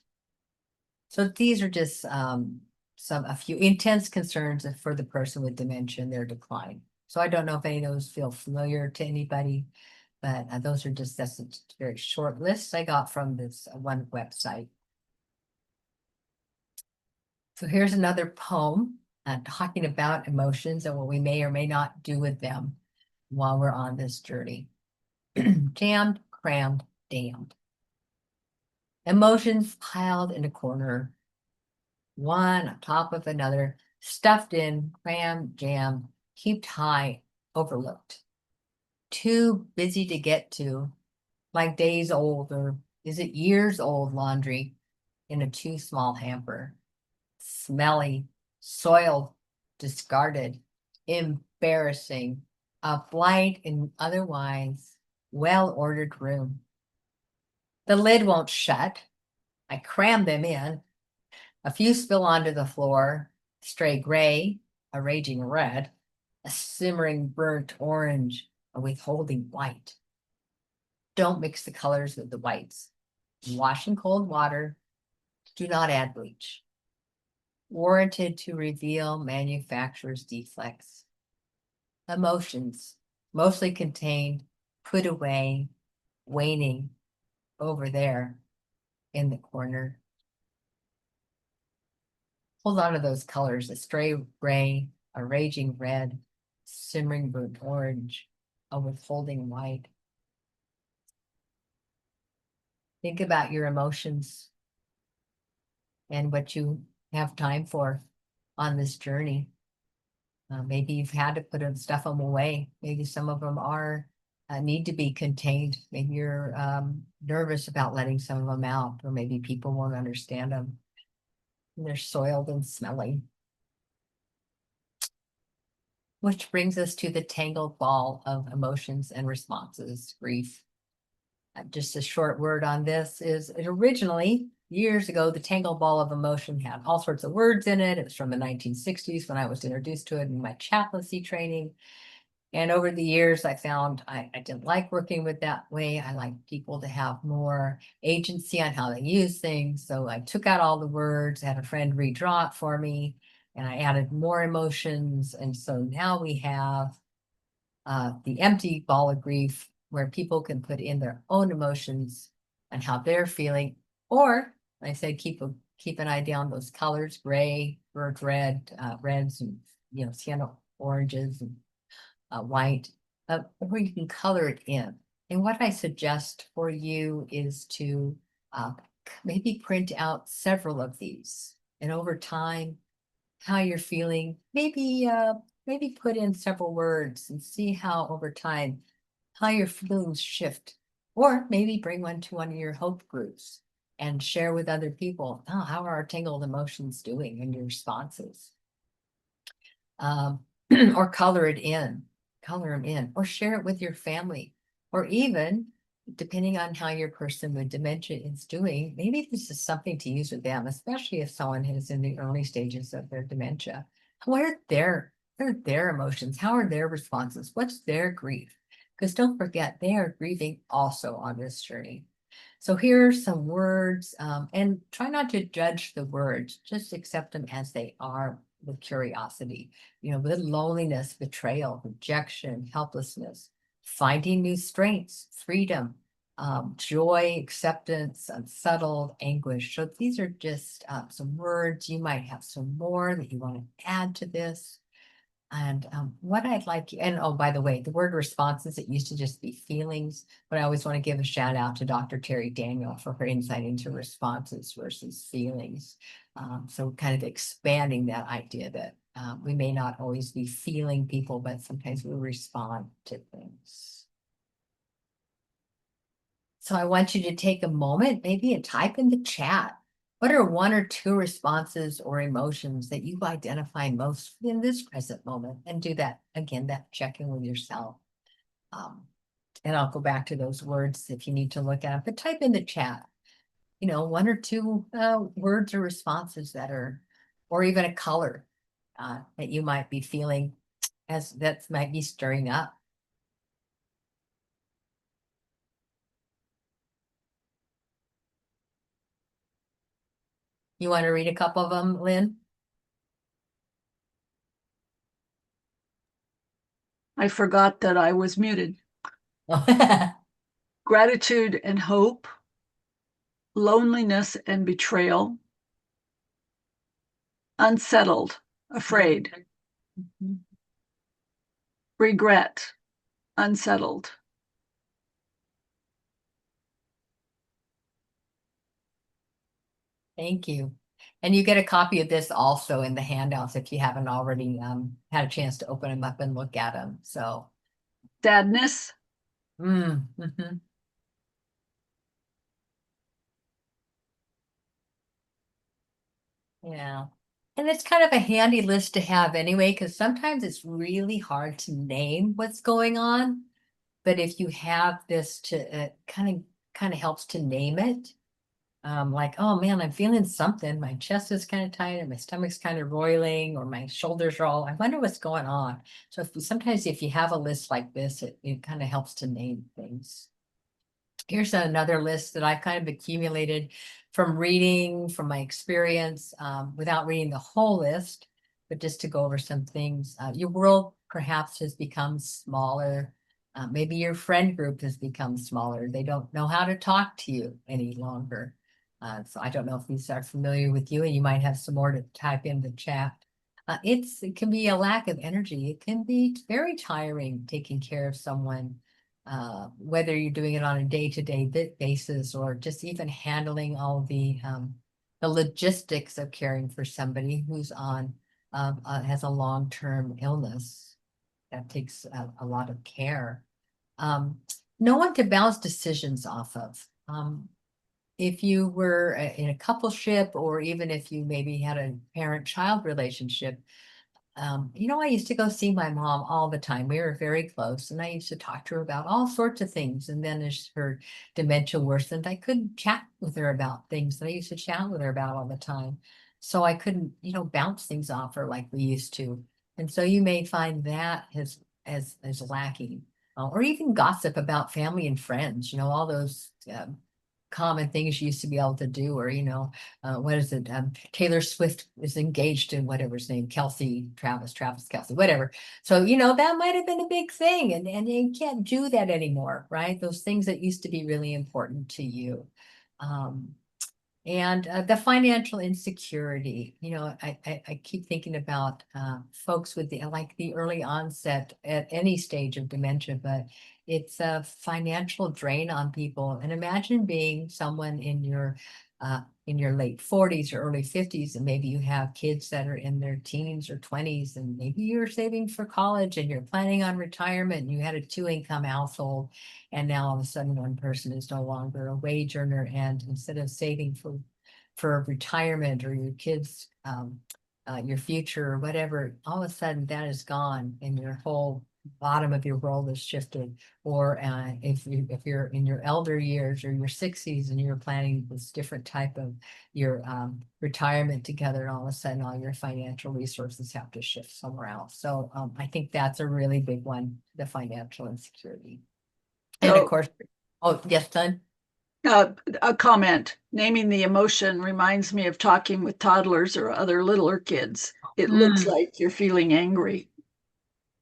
So these are just a few intense concerns for the person with dementia and their decline. So I don't know if any of those feel familiar to anybody, but that's a very short list I got from this one website. So here's another poem talking about emotions and what we may or may not do with them while we're on this journey. Jammed, crammed, damned. Emotions piled in a corner, one on top of another, stuffed in, crammed, jammed, heaped high, overlooked. Too busy to get to, like days old, or is it years old laundry in a too small hamper. Smelly, soiled, discarded, embarrassing, a blight in otherwise well-ordered room. The lid won't shut. I cram them in. A few spill onto the floor, stray gray, a raging red, a simmering burnt orange, a withholding white. Don't mix the colors with the whites. Wash in cold water. Do not add bleach. Warranted to reveal manufacturer's defects. Emotions, mostly contained, put away, waning, over there in the corner. Hold on to those colors, a stray gray, a raging red, simmering burnt orange, a withholding white. Think about your emotions and what you have time for on this journey. Maybe you've had to stuff them away. Maybe some of them are need to be contained. Maybe you're nervous about letting some of them out, or maybe people won't understand them. And they're soiled and smelly. Which brings us to the tangled ball of emotions and responses, grief. Just a short word on this is it originally, years ago, the tangled ball of emotion had all sorts of words in it. It was from the 1960s when I was introduced to it in my chaplaincy training. And over the years, I found I didn't like working with that way. I like people to have more agency on how they use things. So I took out all the words, had a friend redraw it for me, and I added more emotions. And so now we have the empty ball of grief, where people can put in their own emotions and how they're feeling. Or I said, keep an eye down those colors: gray, burnt red, reds, and sienna oranges, and white, where you can color it in. And what I suggest for you is to maybe print out several of these, and over time, how you're feeling, maybe put in several words and see how over time how your feelings shift. Or maybe bring one to one of your hope groups and share with other people, oh, how are our tangled emotions doing and your responses. Or color them in, or share it with your family, or even depending on how your person with dementia is doing, maybe this is something to use with them, especially if someone is in the early stages of their dementia. What are their emotions? How are their responses? What's their grief? Because don't forget, they are grieving also on this journey. So here are some words, and try not to judge the words, just accept them as they are with curiosity. With loneliness, betrayal, rejection, helplessness, finding new strengths, freedom, joy, acceptance, unsettled, anguish. So these are just some words. You might have some more that you want to add to this. And what I'd like, and oh, by the way, the word responses, it used to just be feelings, but I always want to give a shout out to Dr. Terry Daniel for her insight into responses versus feelings. So kind of expanding that idea that we may not always be feeling people, but sometimes we respond to things. So I want you to take a moment, maybe, and type in the chat. What are one or two responses or emotions that you identify most in this present moment? And do that again, that check-in with yourself. And I'll go back to those words if you need to look at them, but type in the chat, one or two words or responses that are, or even a color that you might be feeling as that might be stirring up. You want to read a couple of them, Lynn? I forgot that I was muted. Gratitude and hope, loneliness and betrayal, unsettled, afraid, regret, unsettled. Thank you. And you get a copy of this also in the handouts if you haven't already had a chance to open them up and look at them. So, Sadness, yeah. And it's kind of a handy list to have anyway, because sometimes it's really hard to name what's going on. But if you have this to kind of helps to name it. Like, oh man, I'm feeling something. My chest is kind of tight and my stomach's kind of roiling, or my shoulders are all, I wonder what's going on. So sometimes if you have a list like this, it kind of helps to name things. Here's another list that I've kind of accumulated from reading, from my experience, without reading the whole list, but just to go over some things. Your world perhaps has become smaller. Maybe your friend group has become smaller. They don't know how to talk to you any longer. So I don't know if these are familiar with you, and you might have some more to type in the chat. It can be a lack of energy. It can be very tiring taking care of someone, whether you're doing it on a day-to-day basis or just even handling all the logistics of caring for somebody who's on has a long-term illness that takes a lot of care. No one to bounce decisions off of. If you were in a coupleship, or even if you maybe had a parent-child relationship, I used to go see my mom all the time. We were very close, and I used to talk to her about all sorts of things. And then as her dementia worsened, I couldn't chat with her about things that I used to chat with her about all the time. So I couldn't, bounce things off her like we used to. And so you may find that as lacking, or even gossip about family and friends. All those common things you used to be able to do, or what is it, Taylor Swift is engaged to whatever his name, Travis Kelsey, whatever. So that might have been a big thing, and you can't do that anymore, right? Those things that used to be really important to you. And the financial insecurity, I keep thinking about folks with the early onset at any stage of dementia, but it's a financial drain on people. And imagine being someone in your late 40s or early 50s, and maybe you have kids that are in their teens or 20s, and maybe you're saving for college and you're planning on retirement, and you had a two-income household, and now all of a sudden one person is no longer a wage earner, and instead of saving for retirement or your kids your future or whatever, all of a sudden that is gone, and your whole bottom of your world is shifted. Or if you're in your elder years or your 60s, and you're planning this different type of your retirement together, and all of a sudden all your financial resources have to shift somewhere else. So I think that's a really big one, the financial insecurity. And of course, oh yes, son. A comment, naming the emotion reminds me of talking with toddlers or other littler kids. It looks like you're feeling angry.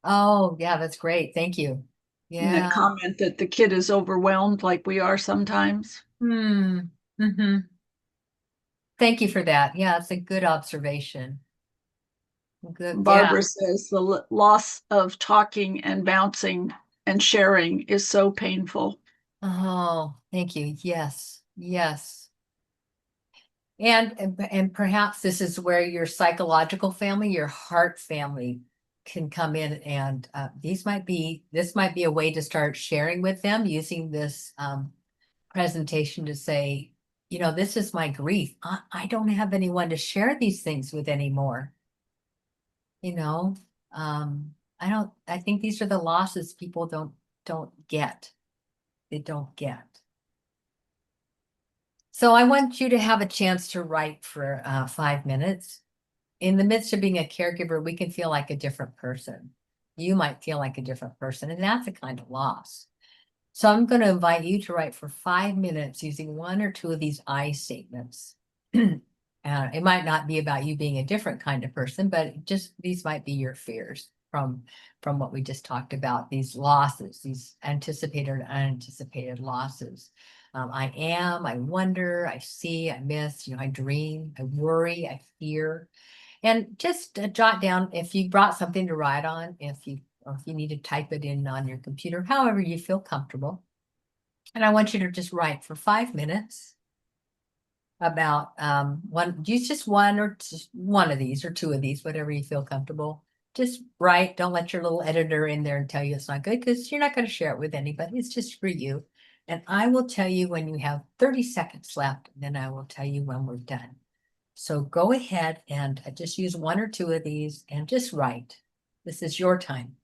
Oh, yeah, that's great. Thank you. And a Yeah. comment that the kid is overwhelmed like we are sometimes. Thank you for that. Yeah, it's a good observation. Good. Yeah. Barbara says the loss of talking and bouncing and sharing is so painful. Oh, thank you. Yes. Yes. And perhaps this is where your psychological family, your heart family can come in, and this might be a way to start sharing with them using this presentation to say, this is my grief. I don't have anyone to share these things with anymore. You know, I think these are the losses people don't get. They don't get. So I want you to have a chance to write for 5 minutes. In the midst of being a caregiver, we can feel like a different person. You might feel like a different person, and that's a kind of loss. So I'm going to invite you to write for 5 minutes using one or two of these I statements. It might not be about you being a different kind of person, but just these might be your fears from what we just talked about, these losses, these anticipated and unanticipated losses. I wonder, I see, I miss, I dream, I worry, I fear. And just jot down if you brought something to write on, or if you need to type it in on your computer, however you feel comfortable. And I want you to just write for 5 minutes about use just one or one of these or two of these, whatever you feel comfortable. Just write. Don't let your little editor in there and tell you it's not good, because you're not going to share it with anybody. It's just for you. And I will tell you when you have 30 seconds left, and then I will tell you when we're done. So go ahead and just use one or two of these and just write. This is your time.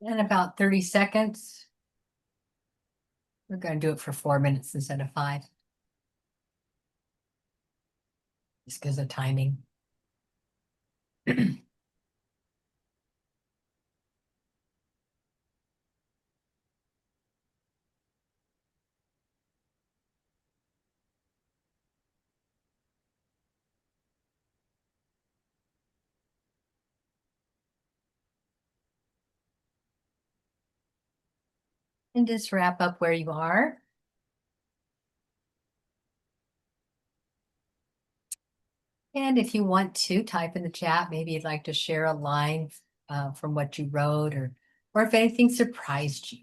In about 30 seconds. We're going to do it for 4 minutes instead of 5. Just because of timing. And just wrap up where you are. And if you want to type in the chat, maybe you'd like to share a line from what you wrote, or if anything surprised you,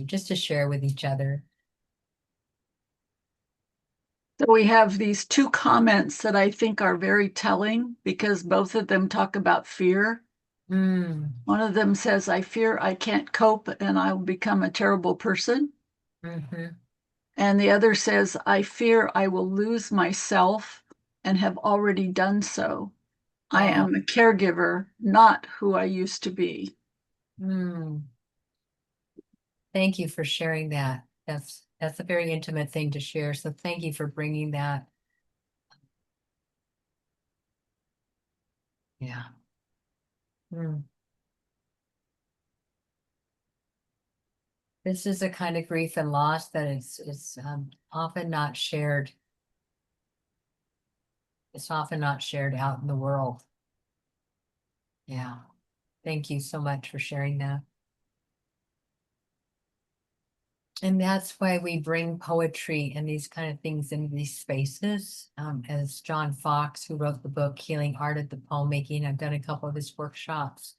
just to share with each other. So we have these 2 comments that I think are very telling because both of them talk about fear. Mm. One of them says, I fear I can't cope and I'll become a terrible person. Mm-hmm. And the other says, I fear I will lose myself and have already done so. I am a caregiver, not who I used to be. Thank you for sharing that. That's a very intimate thing to share. So thank you for bringing that. Yeah. This is a kind of grief and loss that is often not shared. It's often not shared out in the world. Yeah. Thank you so much for sharing that. And that's why we bring poetry and these kind of things into these spaces. As John Fox, who wrote the book Healing Art of the Poem Making, I've done a couple of his workshops.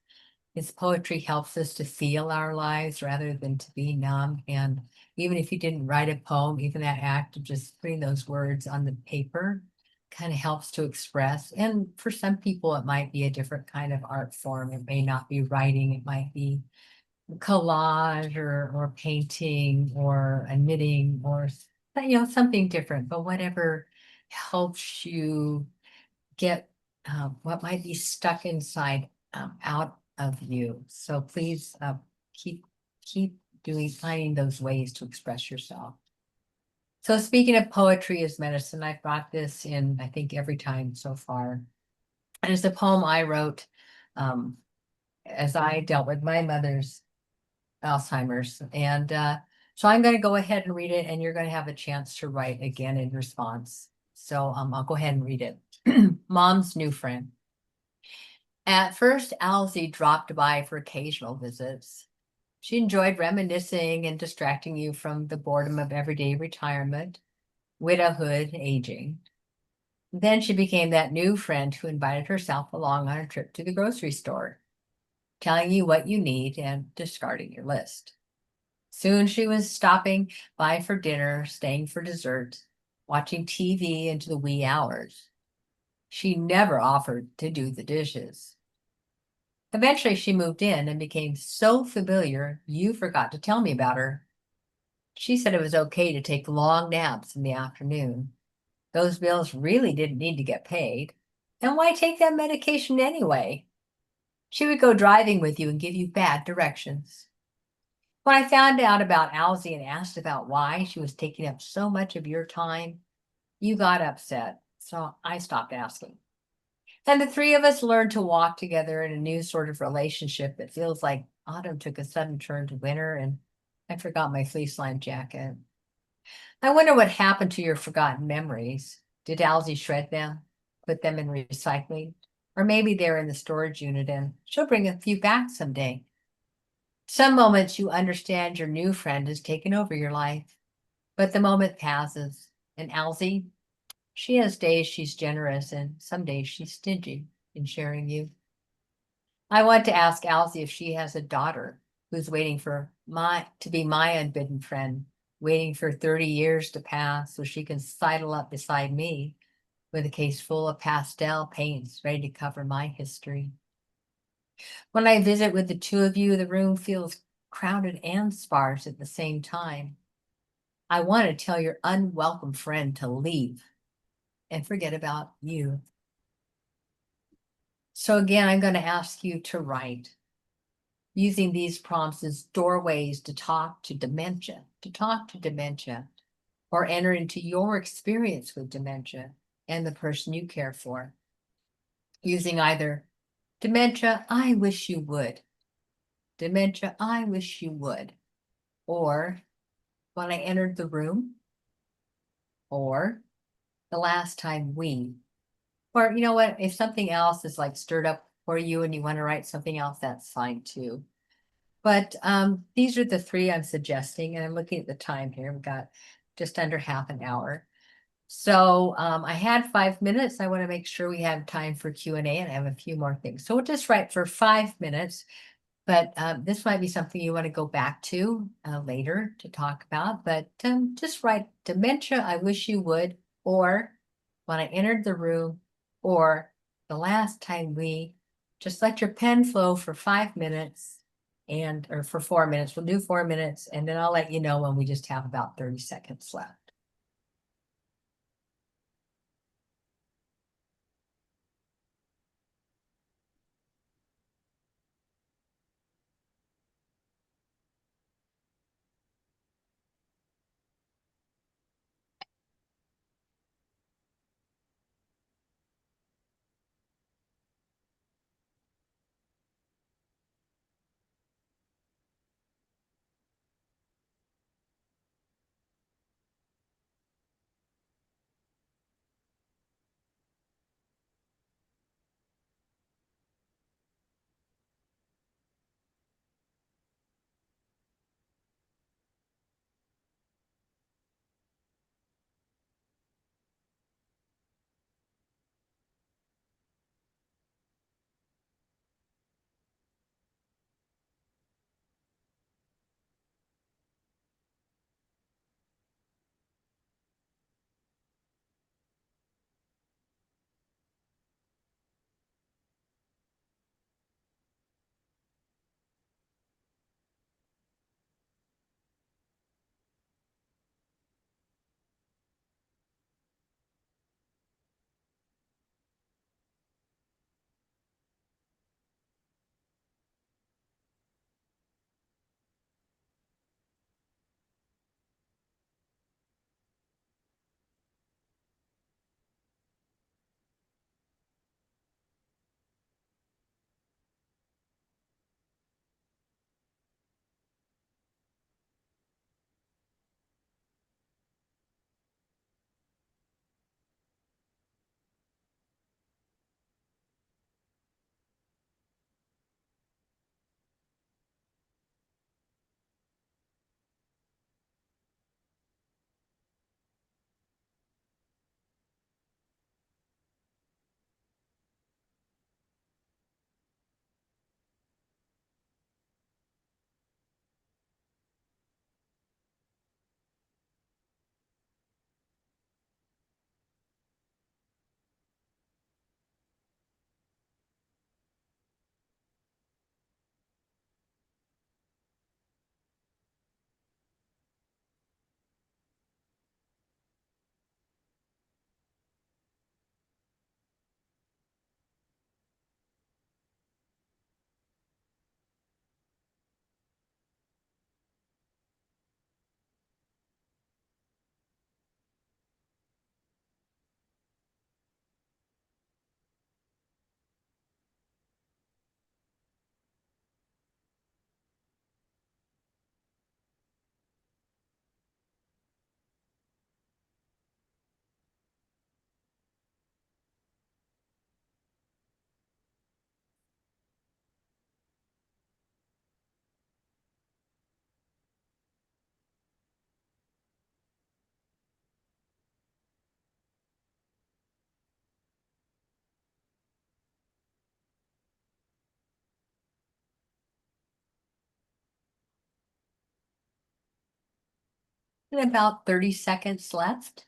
His poetry helps us to feel our lives rather than to be numb. And even if you didn't write a poem, even that act of just putting those words on the paper kind of helps to express. And for some people, it might be a different kind of art form. It may not be writing, it might be collage or painting or knitting or something different, but whatever helps you get what might be stuck inside out of you. So please keep finding those ways to express yourself. So speaking of poetry as medicine, I've brought this in, I think, every time so far. And it's a poem I wrote as I dealt with my mother's Alzheimer's. And so I'm going to go ahead and read it, and you're going to have a chance to write again in response. So I'll go ahead and read it. Mom's new friend. At first, Alzy dropped by for occasional visits. She enjoyed reminiscing and distracting you from the boredom of everyday retirement, widowhood, aging. Then she became that new friend who invited herself along on a trip to the grocery store, telling you what you need and discarding your list. Soon she was stopping by for dinner, staying for dessert, watching TV into the wee hours. She never offered to do the dishes. Eventually, she moved in and became so familiar, you forgot to tell me about her. She said it was okay to take long naps in the afternoon. Those bills really didn't need to get paid. And why take that medication anyway? She would go driving with you and give you bad directions. When I found out about Alzy and asked about why she was taking up so much of your time, you got upset, so I stopped asking. And the three of us learned to walk together in a new sort of relationship that feels like autumn took a sudden turn to winter and I forgot my fleece lined jacket. I wonder what happened to your forgotten memories. Did Alzy shred them, put them in recycling? Or maybe they're in the storage unit and she'll bring a few back someday. Some moments you understand your new friend has taken over your life, but the moment passes. And Alzy, she has days she's generous and some days she's stingy in sharing you. I want to ask Alzy if she has a daughter who's waiting for to be my unbidden friend, waiting for 30 years to pass so she can sidle up beside me with a case full of pastel paints ready to cover my history. When I visit with the two of you, the room feels crowded and sparse at the same time. I want to tell your unwelcome friend to leave and forget about you. So again, I'm going to ask you to write. using these prompts as doorways to talk to dementia, or enter into your experience with dementia and the person you care for. Using either dementia, I wish you would. Dementia, I wish you would. Or when I entered the room, or the last time we. Or you know what, if something else is like stirred up for you and you want to write something else, that's fine too. But these are the three I'm suggesting, and I'm looking at the time here. We've got just under half an hour. So I had 5 minutes. I want to make sure we have time for Q&A, and I have a few more things. So we'll just write for 5 minutes, but this might be something you want to go back to later to talk about. But just write dementia, I wish you would, or when I entered the room, or the last time we. Just let your pen flow for 5 minutes or for 4 minutes. We'll do 4 minutes, and then I'll let you know when we just have about 30 seconds left. And about 30 seconds left.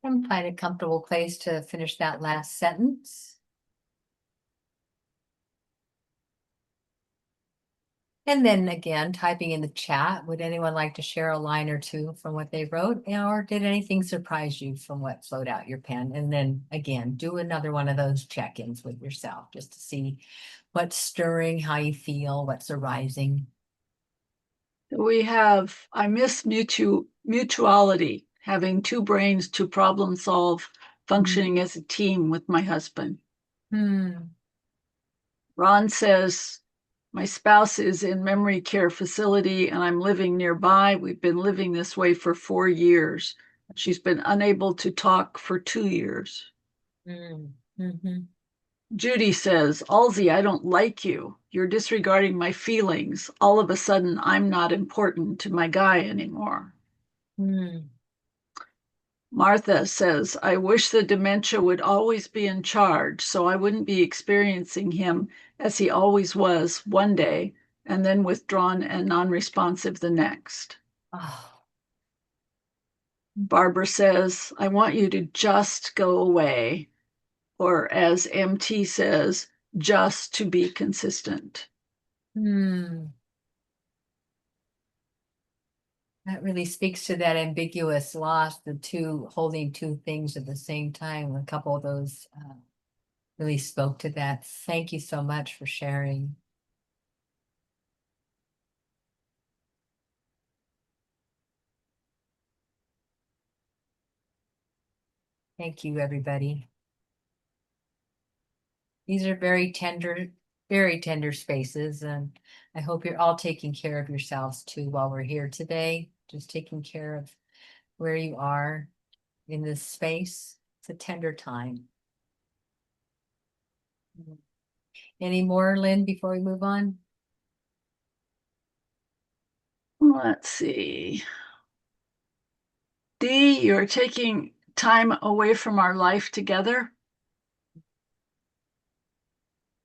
And find a comfortable place to finish that last sentence. And then again, typing in the chat, would anyone like to share a line or two from what they wrote? Or did anything surprise you from what flowed out your pen? And then again, do another one of those check-ins with yourself just to see what's stirring, how you feel, what's arising. We have, I miss mutuality, having two brains to problem solve, functioning as a team with my husband. Ron says, my spouse is in memory care facility and I'm living nearby. We've been living this way for 4 years. She's been unable to talk for 2 years. Judy says, Alzi, I don't like you. You're disregarding my feelings. All of a sudden, I'm not important to my guy anymore. Martha says, I wish the dementia would always be in charge so I wouldn't be experiencing him as he always was one day and then withdrawn and non-responsive the next. Oh. Barbara says, I want you to just go away. Or as MT says, just to be consistent. That really speaks to that ambiguous loss, the two holding two things at the same time. A couple of those really spoke to that. Thank you so much for sharing. Thank you, everybody. These are very tender spaces, and I hope you're all taking care of yourselves too while we're here today. Just taking care of where you are in this space. It's a tender time. Any more, Lynn, before we move on? Let's see. D, you're taking time away from our life together.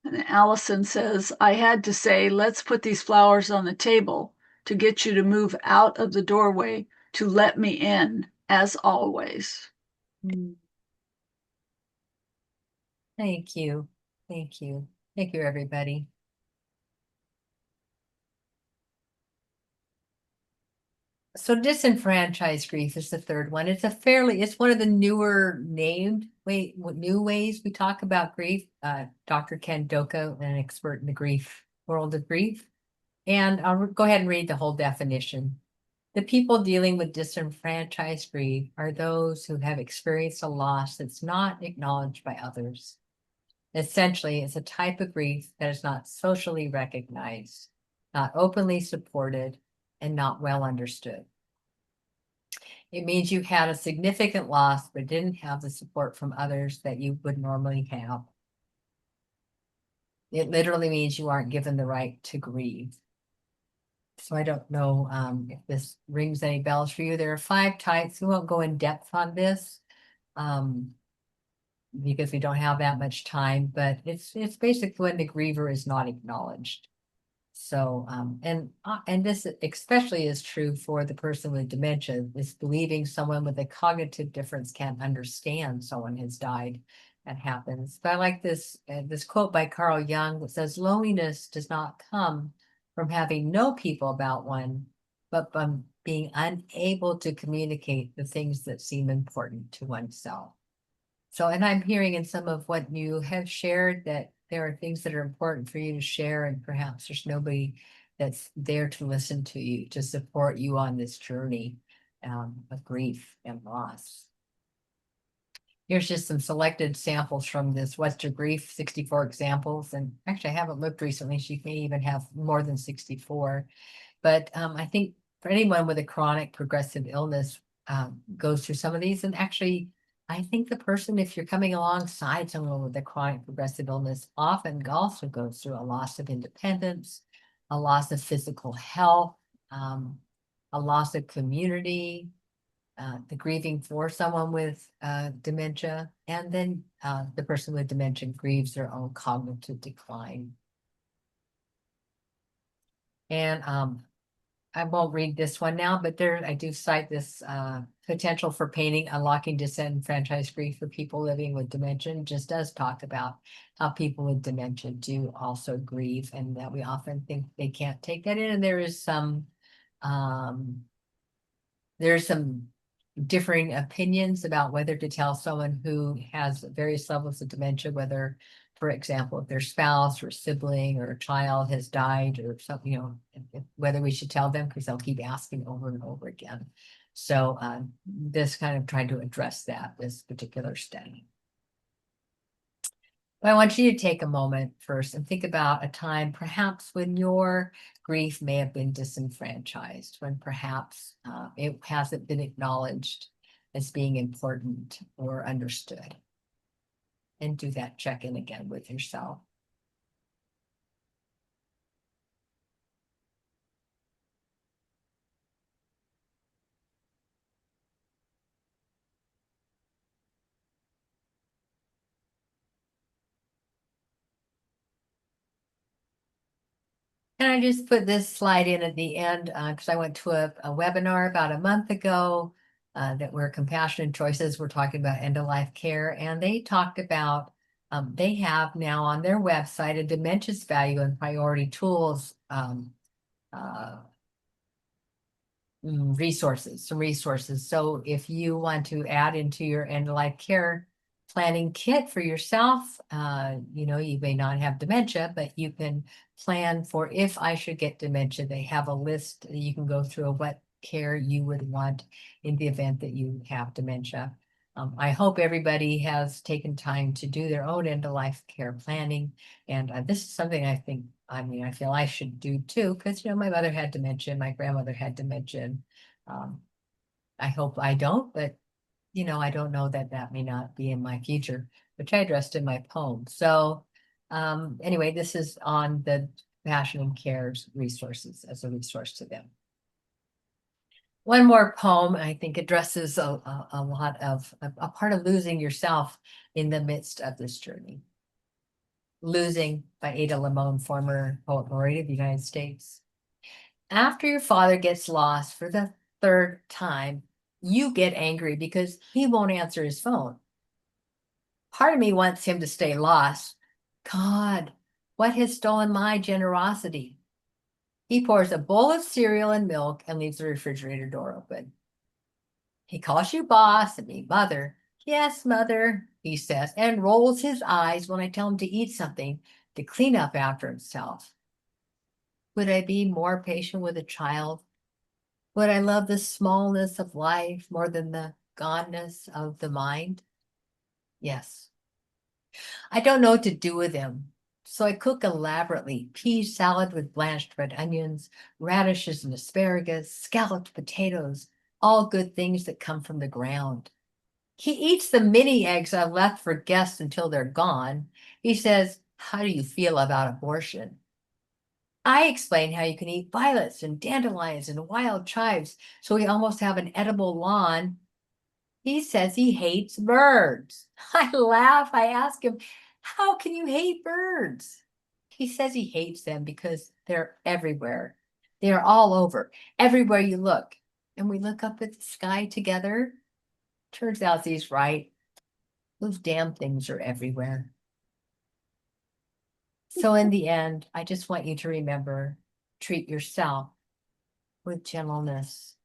And Allison says, I had to say, let's put these flowers on the table to get you to move out of the doorway to let me in, as always. Thank you. Thank you. Thank you, everybody. So disenfranchised grief is the third one. It's one of the newer new ways we talk about grief. Dr. Ken Doko, an expert in the grief world of grief. And I'll go ahead and read the whole definition. The people dealing with disenfranchised grief are those who have experienced a loss that's not acknowledged by others. Essentially, it's a type of grief that is not socially recognized, not openly supported, and not well understood. It means you had a significant loss, but didn't have the support from others that you would normally have. It literally means you aren't given the right to grieve. So I don't know if this rings any bells for you. There are 5 types. We won't go in depth on this because we don't have that much time, but it's basically when the griever is not acknowledged. So, and this especially is true for the person with dementia, is believing someone with a cognitive difference can't understand someone has died. That happens. But I like this quote by Carl Jung that says, loneliness does not come from having no people about one, but from being unable to communicate the things that seem important to oneself. So, and I'm hearing in some of what you have shared that there are things that are important for you to share, and perhaps there's nobody that's there to listen to you, to support you on this journey of grief and loss. Here's just some selected samples from this What's Your Grief, 64 examples. And actually, I haven't looked recently. She may even have more than 64. But I think for anyone with a chronic progressive illness goes through some of these. And actually, I think the person, if you're coming alongside someone with a chronic progressive illness, often also goes through a loss of independence, a loss of physical health, a loss of community, the grieving for someone with dementia, and then the person with dementia grieves their own cognitive decline. And I won't read this one now, but I do cite this Potential for Painting, Unlocking Disenfranchised Grief for People Living with Dementia just does talk about how people with dementia do also grieve, and that we often think they can't take that in. And there's some differing opinions about whether to tell someone who has various levels of dementia, whether, for example, if their spouse or sibling or child has died or something, whether we should tell them, because they'll keep asking over and over again. So this kind of tried to address that, this particular study. But I want you to take a moment first and think about a time perhaps when your grief may have been disenfranchised, when perhaps it hasn't been acknowledged as being important or understood. And do that check-in again with yourself. And I just put this slide in at the end because I went to a webinar about a month ago that were Compassionate Choices. We're talking about end-of-life care, and they talked about they have now on their website a Dementia's Value and Priority Tools some resources. So if you want to add into your end-of-life care planning kit for yourself, you may not have dementia, but you can plan for if I should get dementia. They have a list that you can go through of what care you would want in the event that you have dementia. I hope everybody has taken time to do their own end-of-life care planning. And this is something I feel I should do too, because, my mother had dementia, my grandmother had dementia. I hope I don't, but, I don't know that may not be in my future, which I addressed in my poem. So anyway, this is on the Passion and Cares resources as a resource to them. One more poem, I think, addresses a lot of a part of losing yourself in the midst of this journey. Losing by Ada Limon, former poet laureate of the United States. After your father gets lost for the third time, you get angry because he won't answer his phone. Part of me wants him to stay lost. God, what has stolen my generosity? He pours a bowl of cereal and milk and leaves the refrigerator door open. He calls you boss and me mother. Yes, mother, he says, and rolls his eyes when I tell him to eat something to clean up after himself. Would I be more patient with a child? Would I love the smallness of life more than the goneness of the mind? Yes. I don't know what to do with him, so I cook elaborately pea salad with blanched red onions, radishes and asparagus, scalloped potatoes, all good things that come from the ground. He eats the mini eggs I've left for guests until they're gone. He says, "How do you feel about abortion?" I explain how you can eat violets and dandelions and wild chives, so we almost have an edible lawn. He says he hates birds. I laugh. I ask him, "How can you hate birds?" He says he hates them because they're everywhere. They are all over, everywhere you look. And we look up at the sky together. Turns out he's right. Those damn things are everywhere. So in the end, I just want you to remember, treat yourself with gentleness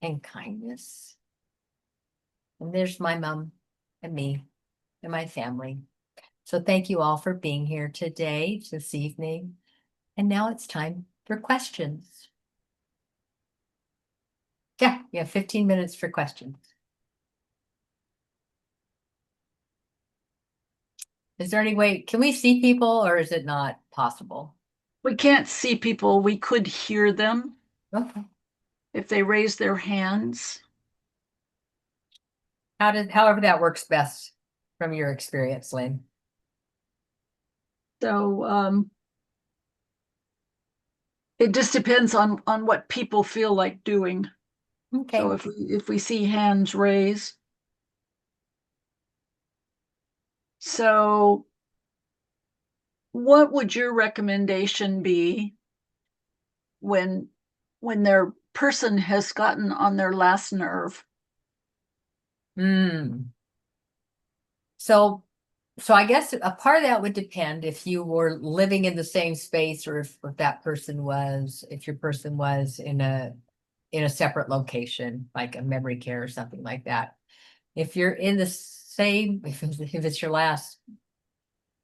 and kindness. And there's my mom and me and my family. So thank you all for being here today, this evening. And now it's time for questions. Yeah, you have 15 minutes for questions. Is there any way, can we see people or is it not possible? We can't see people. We could hear them Okay. if they raise their hands. However that works best from your experience, Lynn. So it just depends on what people feel like doing. Okay. So if we see hands raised. So what would your recommendation be when their person has gotten on their last nerve Mm. So I guess a part of that would depend if you were living in the same space, or if that person was, if your person was in a separate location, like a memory care or something like that. If you're in the same, if it's your last,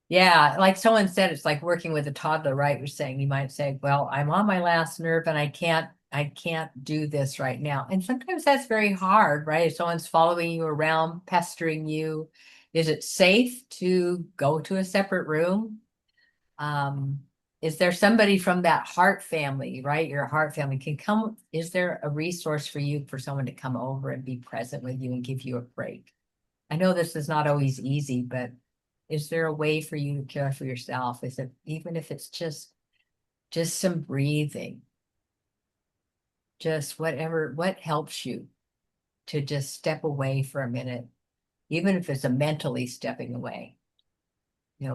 yeah, like someone said, it's like working with a toddler, right? You're saying, you might say, well, I'm on my last nerve and I can't do this right now. And sometimes that's very hard, right? If someone's following you around, pestering you, is it safe to go to a separate room? Um, is there somebody from that heart family, right? Your heart family can come. Is there a resource for you for someone to come over and be present with you and give you a break? I know this is not always easy, but is there a way for you to care for yourself? Is it, even if it's just some breathing, just whatever, what helps you to just step away for a minute, even if it's a mentally stepping away,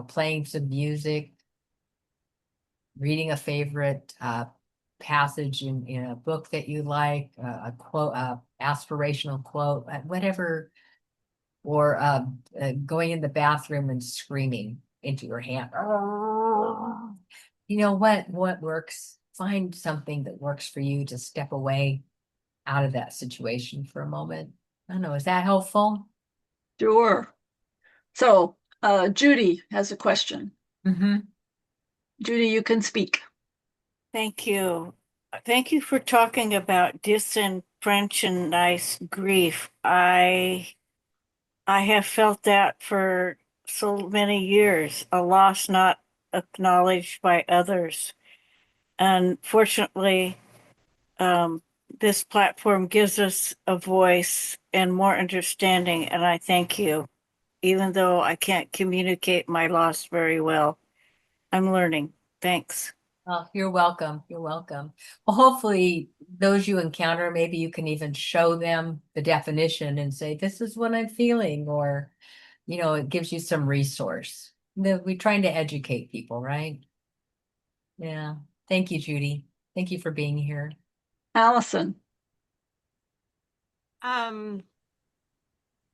playing some music, reading a favorite passage in a book that you like, a quote, aspirational quote, whatever, or going in the bathroom and screaming into your hand. You know what works? Find something that works for you to step away out of that situation for a moment. I don't know, is that helpful? Sure. So, Judy has a question. Mm-hmm. Judy, you can speak. Thank you. Thank you for talking about disenfranchised grief. I have felt that for so many years, a loss not acknowledged by others. Unfortunately, this platform gives us a voice and more understanding, and I thank you. Even though I can't communicate my loss very well, I'm learning. Thanks. Oh, you're welcome. You're welcome. Well, hopefully those you encounter, maybe you can even show them the definition and say, this is what I'm feeling, or, it gives you some resource. We're trying to educate people, right? Yeah. Thank you, Judy. Thank you for being here. Allison. Um,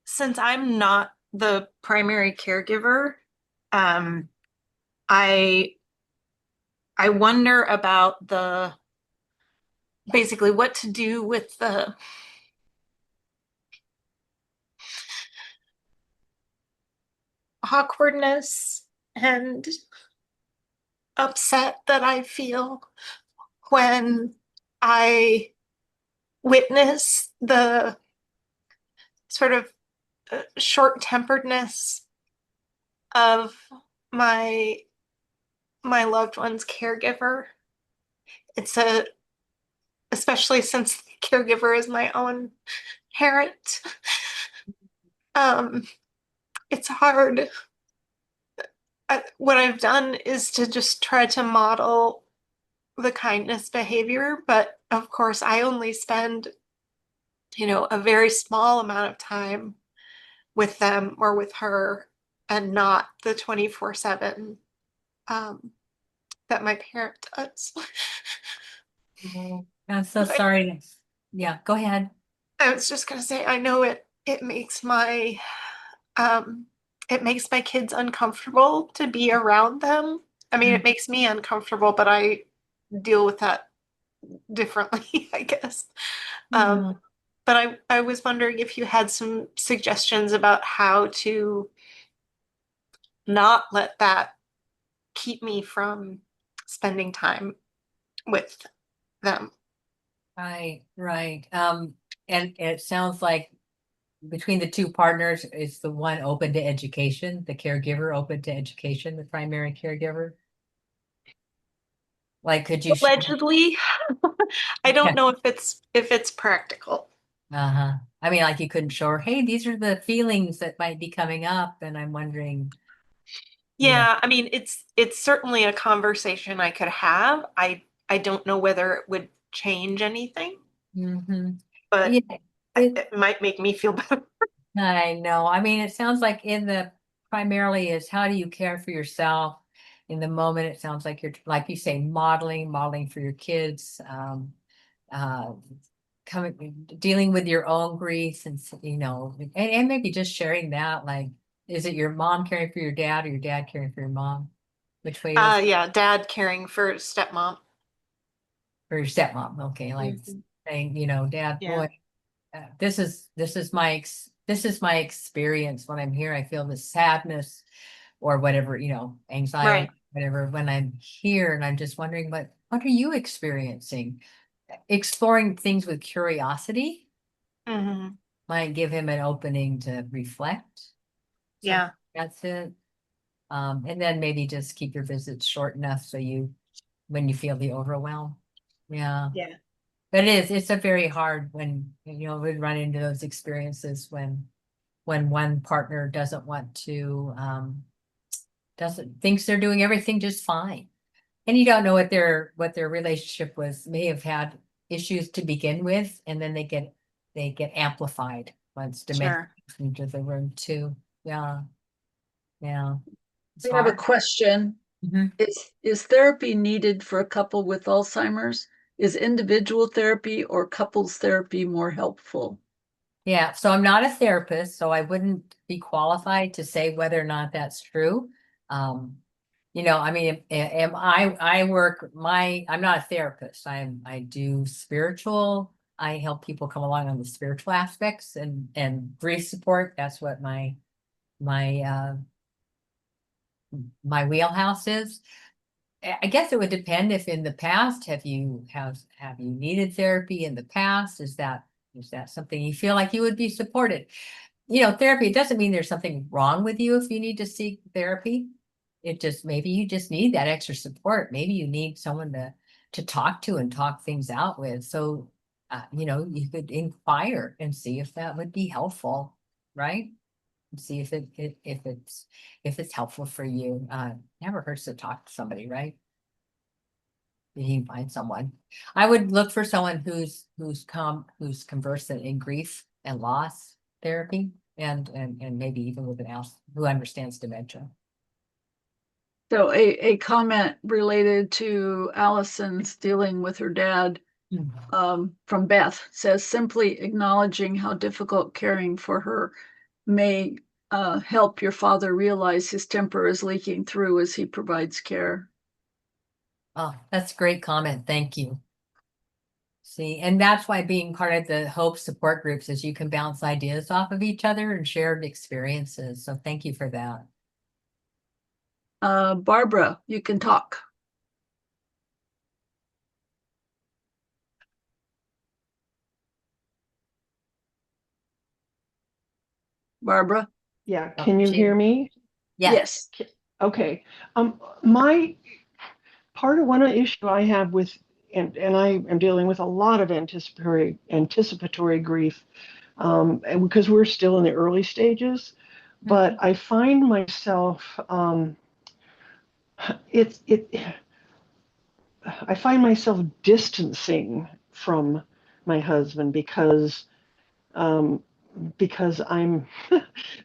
since I'm not the primary caregiver, um, I I wonder about the basically what to do with the awkwardness and upset that I feel when I witness the sort of short-temperedness of my my loved one's caregiver. It's especially since the caregiver is my own parent. Um, it's hard. What I've done is to just try to model the kindness behavior, but of course, I only spend, a very small amount of time with them or with her, and not the 24/7 that my parent does. I'm so sorry. Yeah, go ahead. I was just gonna say, I know it makes um it makes my kids uncomfortable to be around them. I mean, it makes me uncomfortable, but I deal with that differently, I guess. Mm. But I was wondering if you had some suggestions about how to not let that keep me from spending time with them. Right, right. And it sounds like between the two partners, is the one open to education, the caregiver open to education, the primary caregiver? Like, could you? Allegedly, I don't know if it's practical. Uh-huh. I mean, like you couldn't show her, hey, these are the feelings that might be coming up, and I'm wondering, Yeah, I mean, it's certainly a conversation I could have. I don't know whether it would change anything, mm-hmm. but Yeah, it might make me feel better. I know. I mean, it sounds like in the primarily is how do you care for yourself in the moment? It sounds like you're, like you say, modeling for your kids, uh, dealing with your own grief and, and maybe just sharing that, like, is it your mom caring for your dad or your dad caring for your mom? Which way is Yeah, dad caring for stepmom. for your stepmom? Okay, like Mhm. saying, dad, Yeah. boy, this is my experience when I'm here. I feel the sadness or whatever, anxiety, Right. whatever, when I'm here, and I'm just wondering, what are you experiencing? Exploring things with curiosity Hmm. might give him an opening to reflect. So Yeah. that's it. And then maybe just keep your visits short enough so when you feel the overwhelm. Yeah. Yeah. But it's a very hard when, we run into those experiences when one partner doesn't want to, thinks they're doing everything just fine. And you don't know what their relationship was, may have had issues to begin with, and then they get amplified once dementia Sure. comes into the room too. Yeah. Yeah. It's We have a hard. question. Mhm. Is therapy needed for a couple with Alzheimer's? Is individual therapy or couples therapy more helpful? Yeah, so I'm not a therapist, so I wouldn't be qualified to say whether or not that's true. Um, I mean, am I'm not a therapist. I do spiritual. I help people come along on the spiritual aspects and grief support. That's what my wheelhouse is. I guess it would depend if in the past have you needed therapy in the past? Is that something you feel like you would be supported? Therapy, it doesn't mean there's something wrong with you if you need to seek therapy. It just, maybe you just need that extra support. Maybe you need someone to talk to and talk things out with. So, you could inquire and see if that would be helpful, right? See if it's helpful for you. Never hurts to talk to somebody, right? You can find someone. I would look for someone who's conversant in grief and loss therapy, and maybe even with an else who understands dementia. So a comment related to Allison's dealing with her dad from Beth says simply acknowledging how difficult caring for her may help your father realize his temper is leaking through as he provides care. Oh, that's a great comment. Thank you. See, and that's why being part of the Hope support groups is you can bounce ideas off of each other and shared experiences. So thank you for that. Barbara, you can talk. Barbara? Yeah, Oh, can you hear me? Yes. Okay. My part of one issue I have with, and I am dealing with a lot of anticipatory grief, and because we're still in the early stages, but I find myself, it, it, I find myself distancing from my husband um, because I'm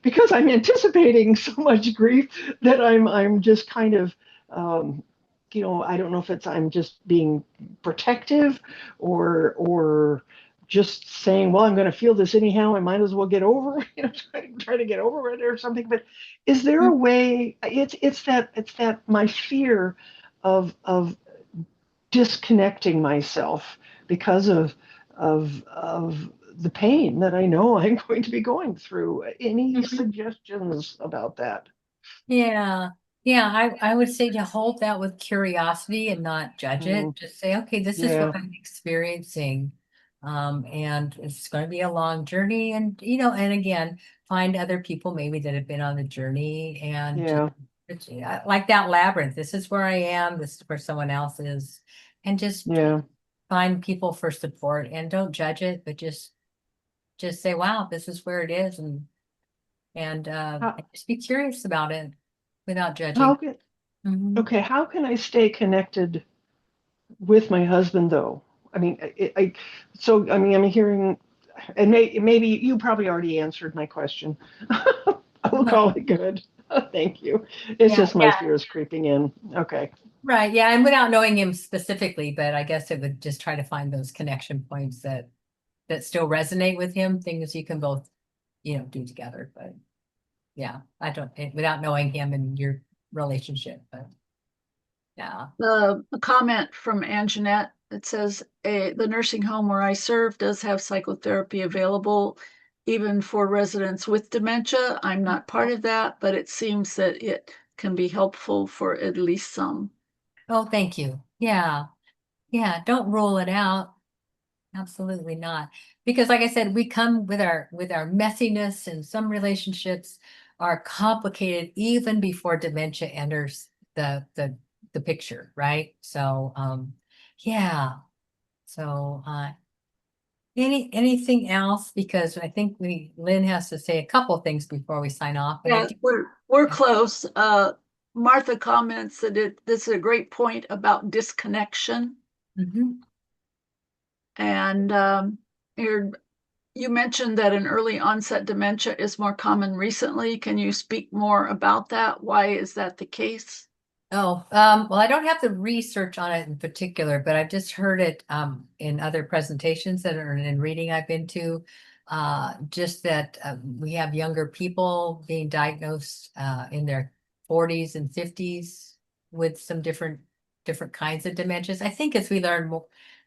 because I'm anticipating so much grief that I'm just kind of I don't know if it's I'm just being protective or just saying, well, I'm going to feel this anyhow. I might as well get over, try to get over it or something. But is there a way? It's that my fear of disconnecting myself because of the pain that I know I'm going to be going through. Any Mhm. suggestions about that? Yeah. Yeah, I would say to hold that with curiosity and not judge it. Mm, Just say, okay, this is what yeah, I'm experiencing. And it's going to be a long journey. And, and again, find other people maybe that have been on the journey and just, yeah, like that labyrinth. This is where I am. This is where someone else is. And just yeah. find people for support and don't judge it, but just say, wow, this is where it is. And How, just be curious about it without how judging. can Mhm. okay? How can I stay connected with my husband though? I mean, so I mean, I'm hearing, and maybe you probably already answered my question. I'll call it good. Thank you. It's Yeah, just my yeah, fears creeping in. Okay. right. Yeah, and without knowing him specifically, but I guess it would just try to find those connection points that that still resonate with him, things you can both, do together. But yeah, I don't, without knowing him and your relationship, but yeah. A comment from Anjanette that says the nursing home where I serve does have psychotherapy available even for residents with dementia. I'm not part of that, but it seems that it can be helpful for at least some. Oh, thank you. Yeah. Yeah. Don't rule it out. Absolutely not. Because like I said, we come with our messiness, and some relationships are complicated even before dementia enters the picture, right? So yeah. So anything else? Because I think Lynn has to say a couple things before we sign off. But Yeah, we're close. Martha comments that this is a great point about disconnection. Mhm. And you mentioned that an early onset dementia is more common recently. Can you speak more about that? Why is that the case? Oh, well, I don't have the research on it in particular, but I've just heard it in other presentations that are in reading I've been to. Just that we have younger people being diagnosed in their 40s and 50s with some different kinds of dementias. I think as we learn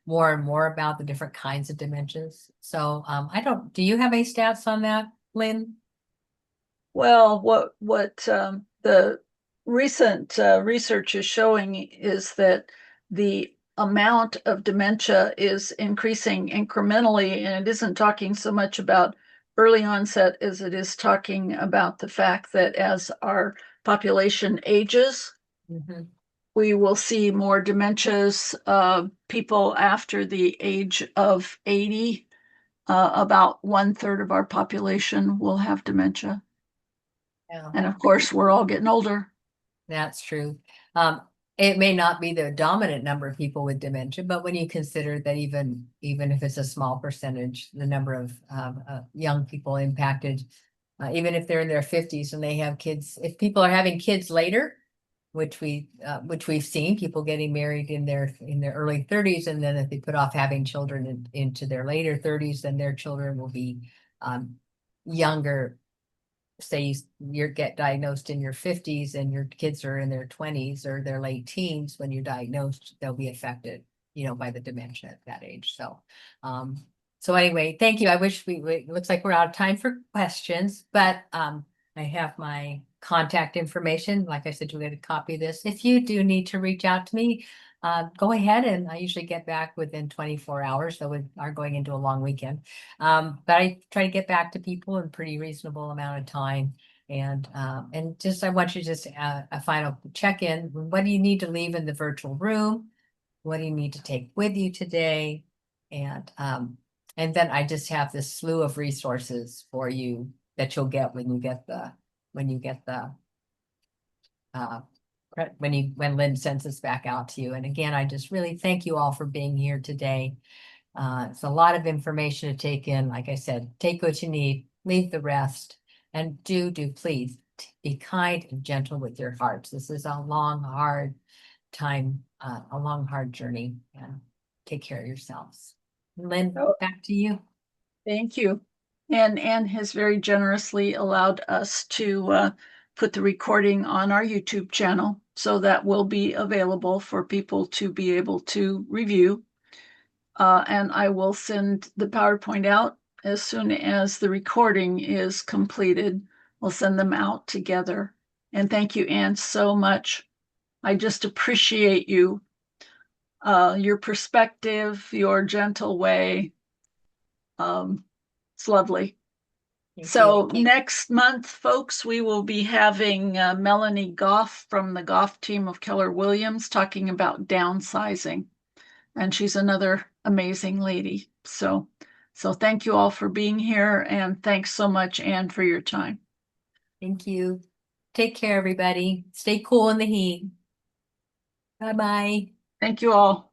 more and more about the different kinds of dementias. So do you have any stats on that, Lynn? Well, what the recent research is showing is that the amount of dementia is increasing incrementally, and it isn't talking so much about early onset as it is talking about the fact that as our population ages, Mhm. we will see more dementias. People after the age of 80, about 1/3 of our population will have dementia. Yeah. And of course, we're all getting older. That's true. It may not be the dominant number of people with dementia, but when you consider that even if it's a small percentage, the number of young people impacted, even if they're in their 50s and they have kids, if people are having kids later, which we've seen people getting married in their early 30s, and then if they put off having children into their later 30s, then their children will be younger. Say you get diagnosed in your 50s and your kids are in their 20s or their late teens, when you're diagnosed, they'll be affected, by the dementia at that age. So, so anyway, thank you. I wish it looks like we're out of time for questions, but I have my contact information. Like I said, you'll get a copy of this. If you do need to reach out to me, go ahead, and I usually get back within 24 hours. So we are going into a long weekend. But I try to get back to people in a pretty reasonable amount of time. And just, I want you to just a final check-in. What do you need to leave in the virtual room? What do you need to take with you today? And then I just have this slew of resources for you that you'll get when you get the when Lynn sends this back out to you. And again, I just really thank you all for being here today. It's a lot of information to take in. Like I said, take what you need, leave the rest, and do please be kind and gentle with your hearts. This is a long, hard time, a long, hard journey. And take care of yourselves. Lynn, back to you. Thank you. And Anne has very generously allowed us to put the recording on our YouTube channel, so that will be available for people to be able to review. And I will send the PowerPoint out as soon as the recording is completed. We'll send them out together. And thank you, Anne, so much. I just appreciate you, your perspective, your gentle way. It's lovely. So next month, folks, we will be having Melanie Goff from the Goff team of Keller Williams talking about downsizing. And she's another amazing lady. So thank you all for being here. And thanks so much, Anne, for your time. Thank you. Take care, everybody. Stay cool in the heat. Bye-bye. Thank you all.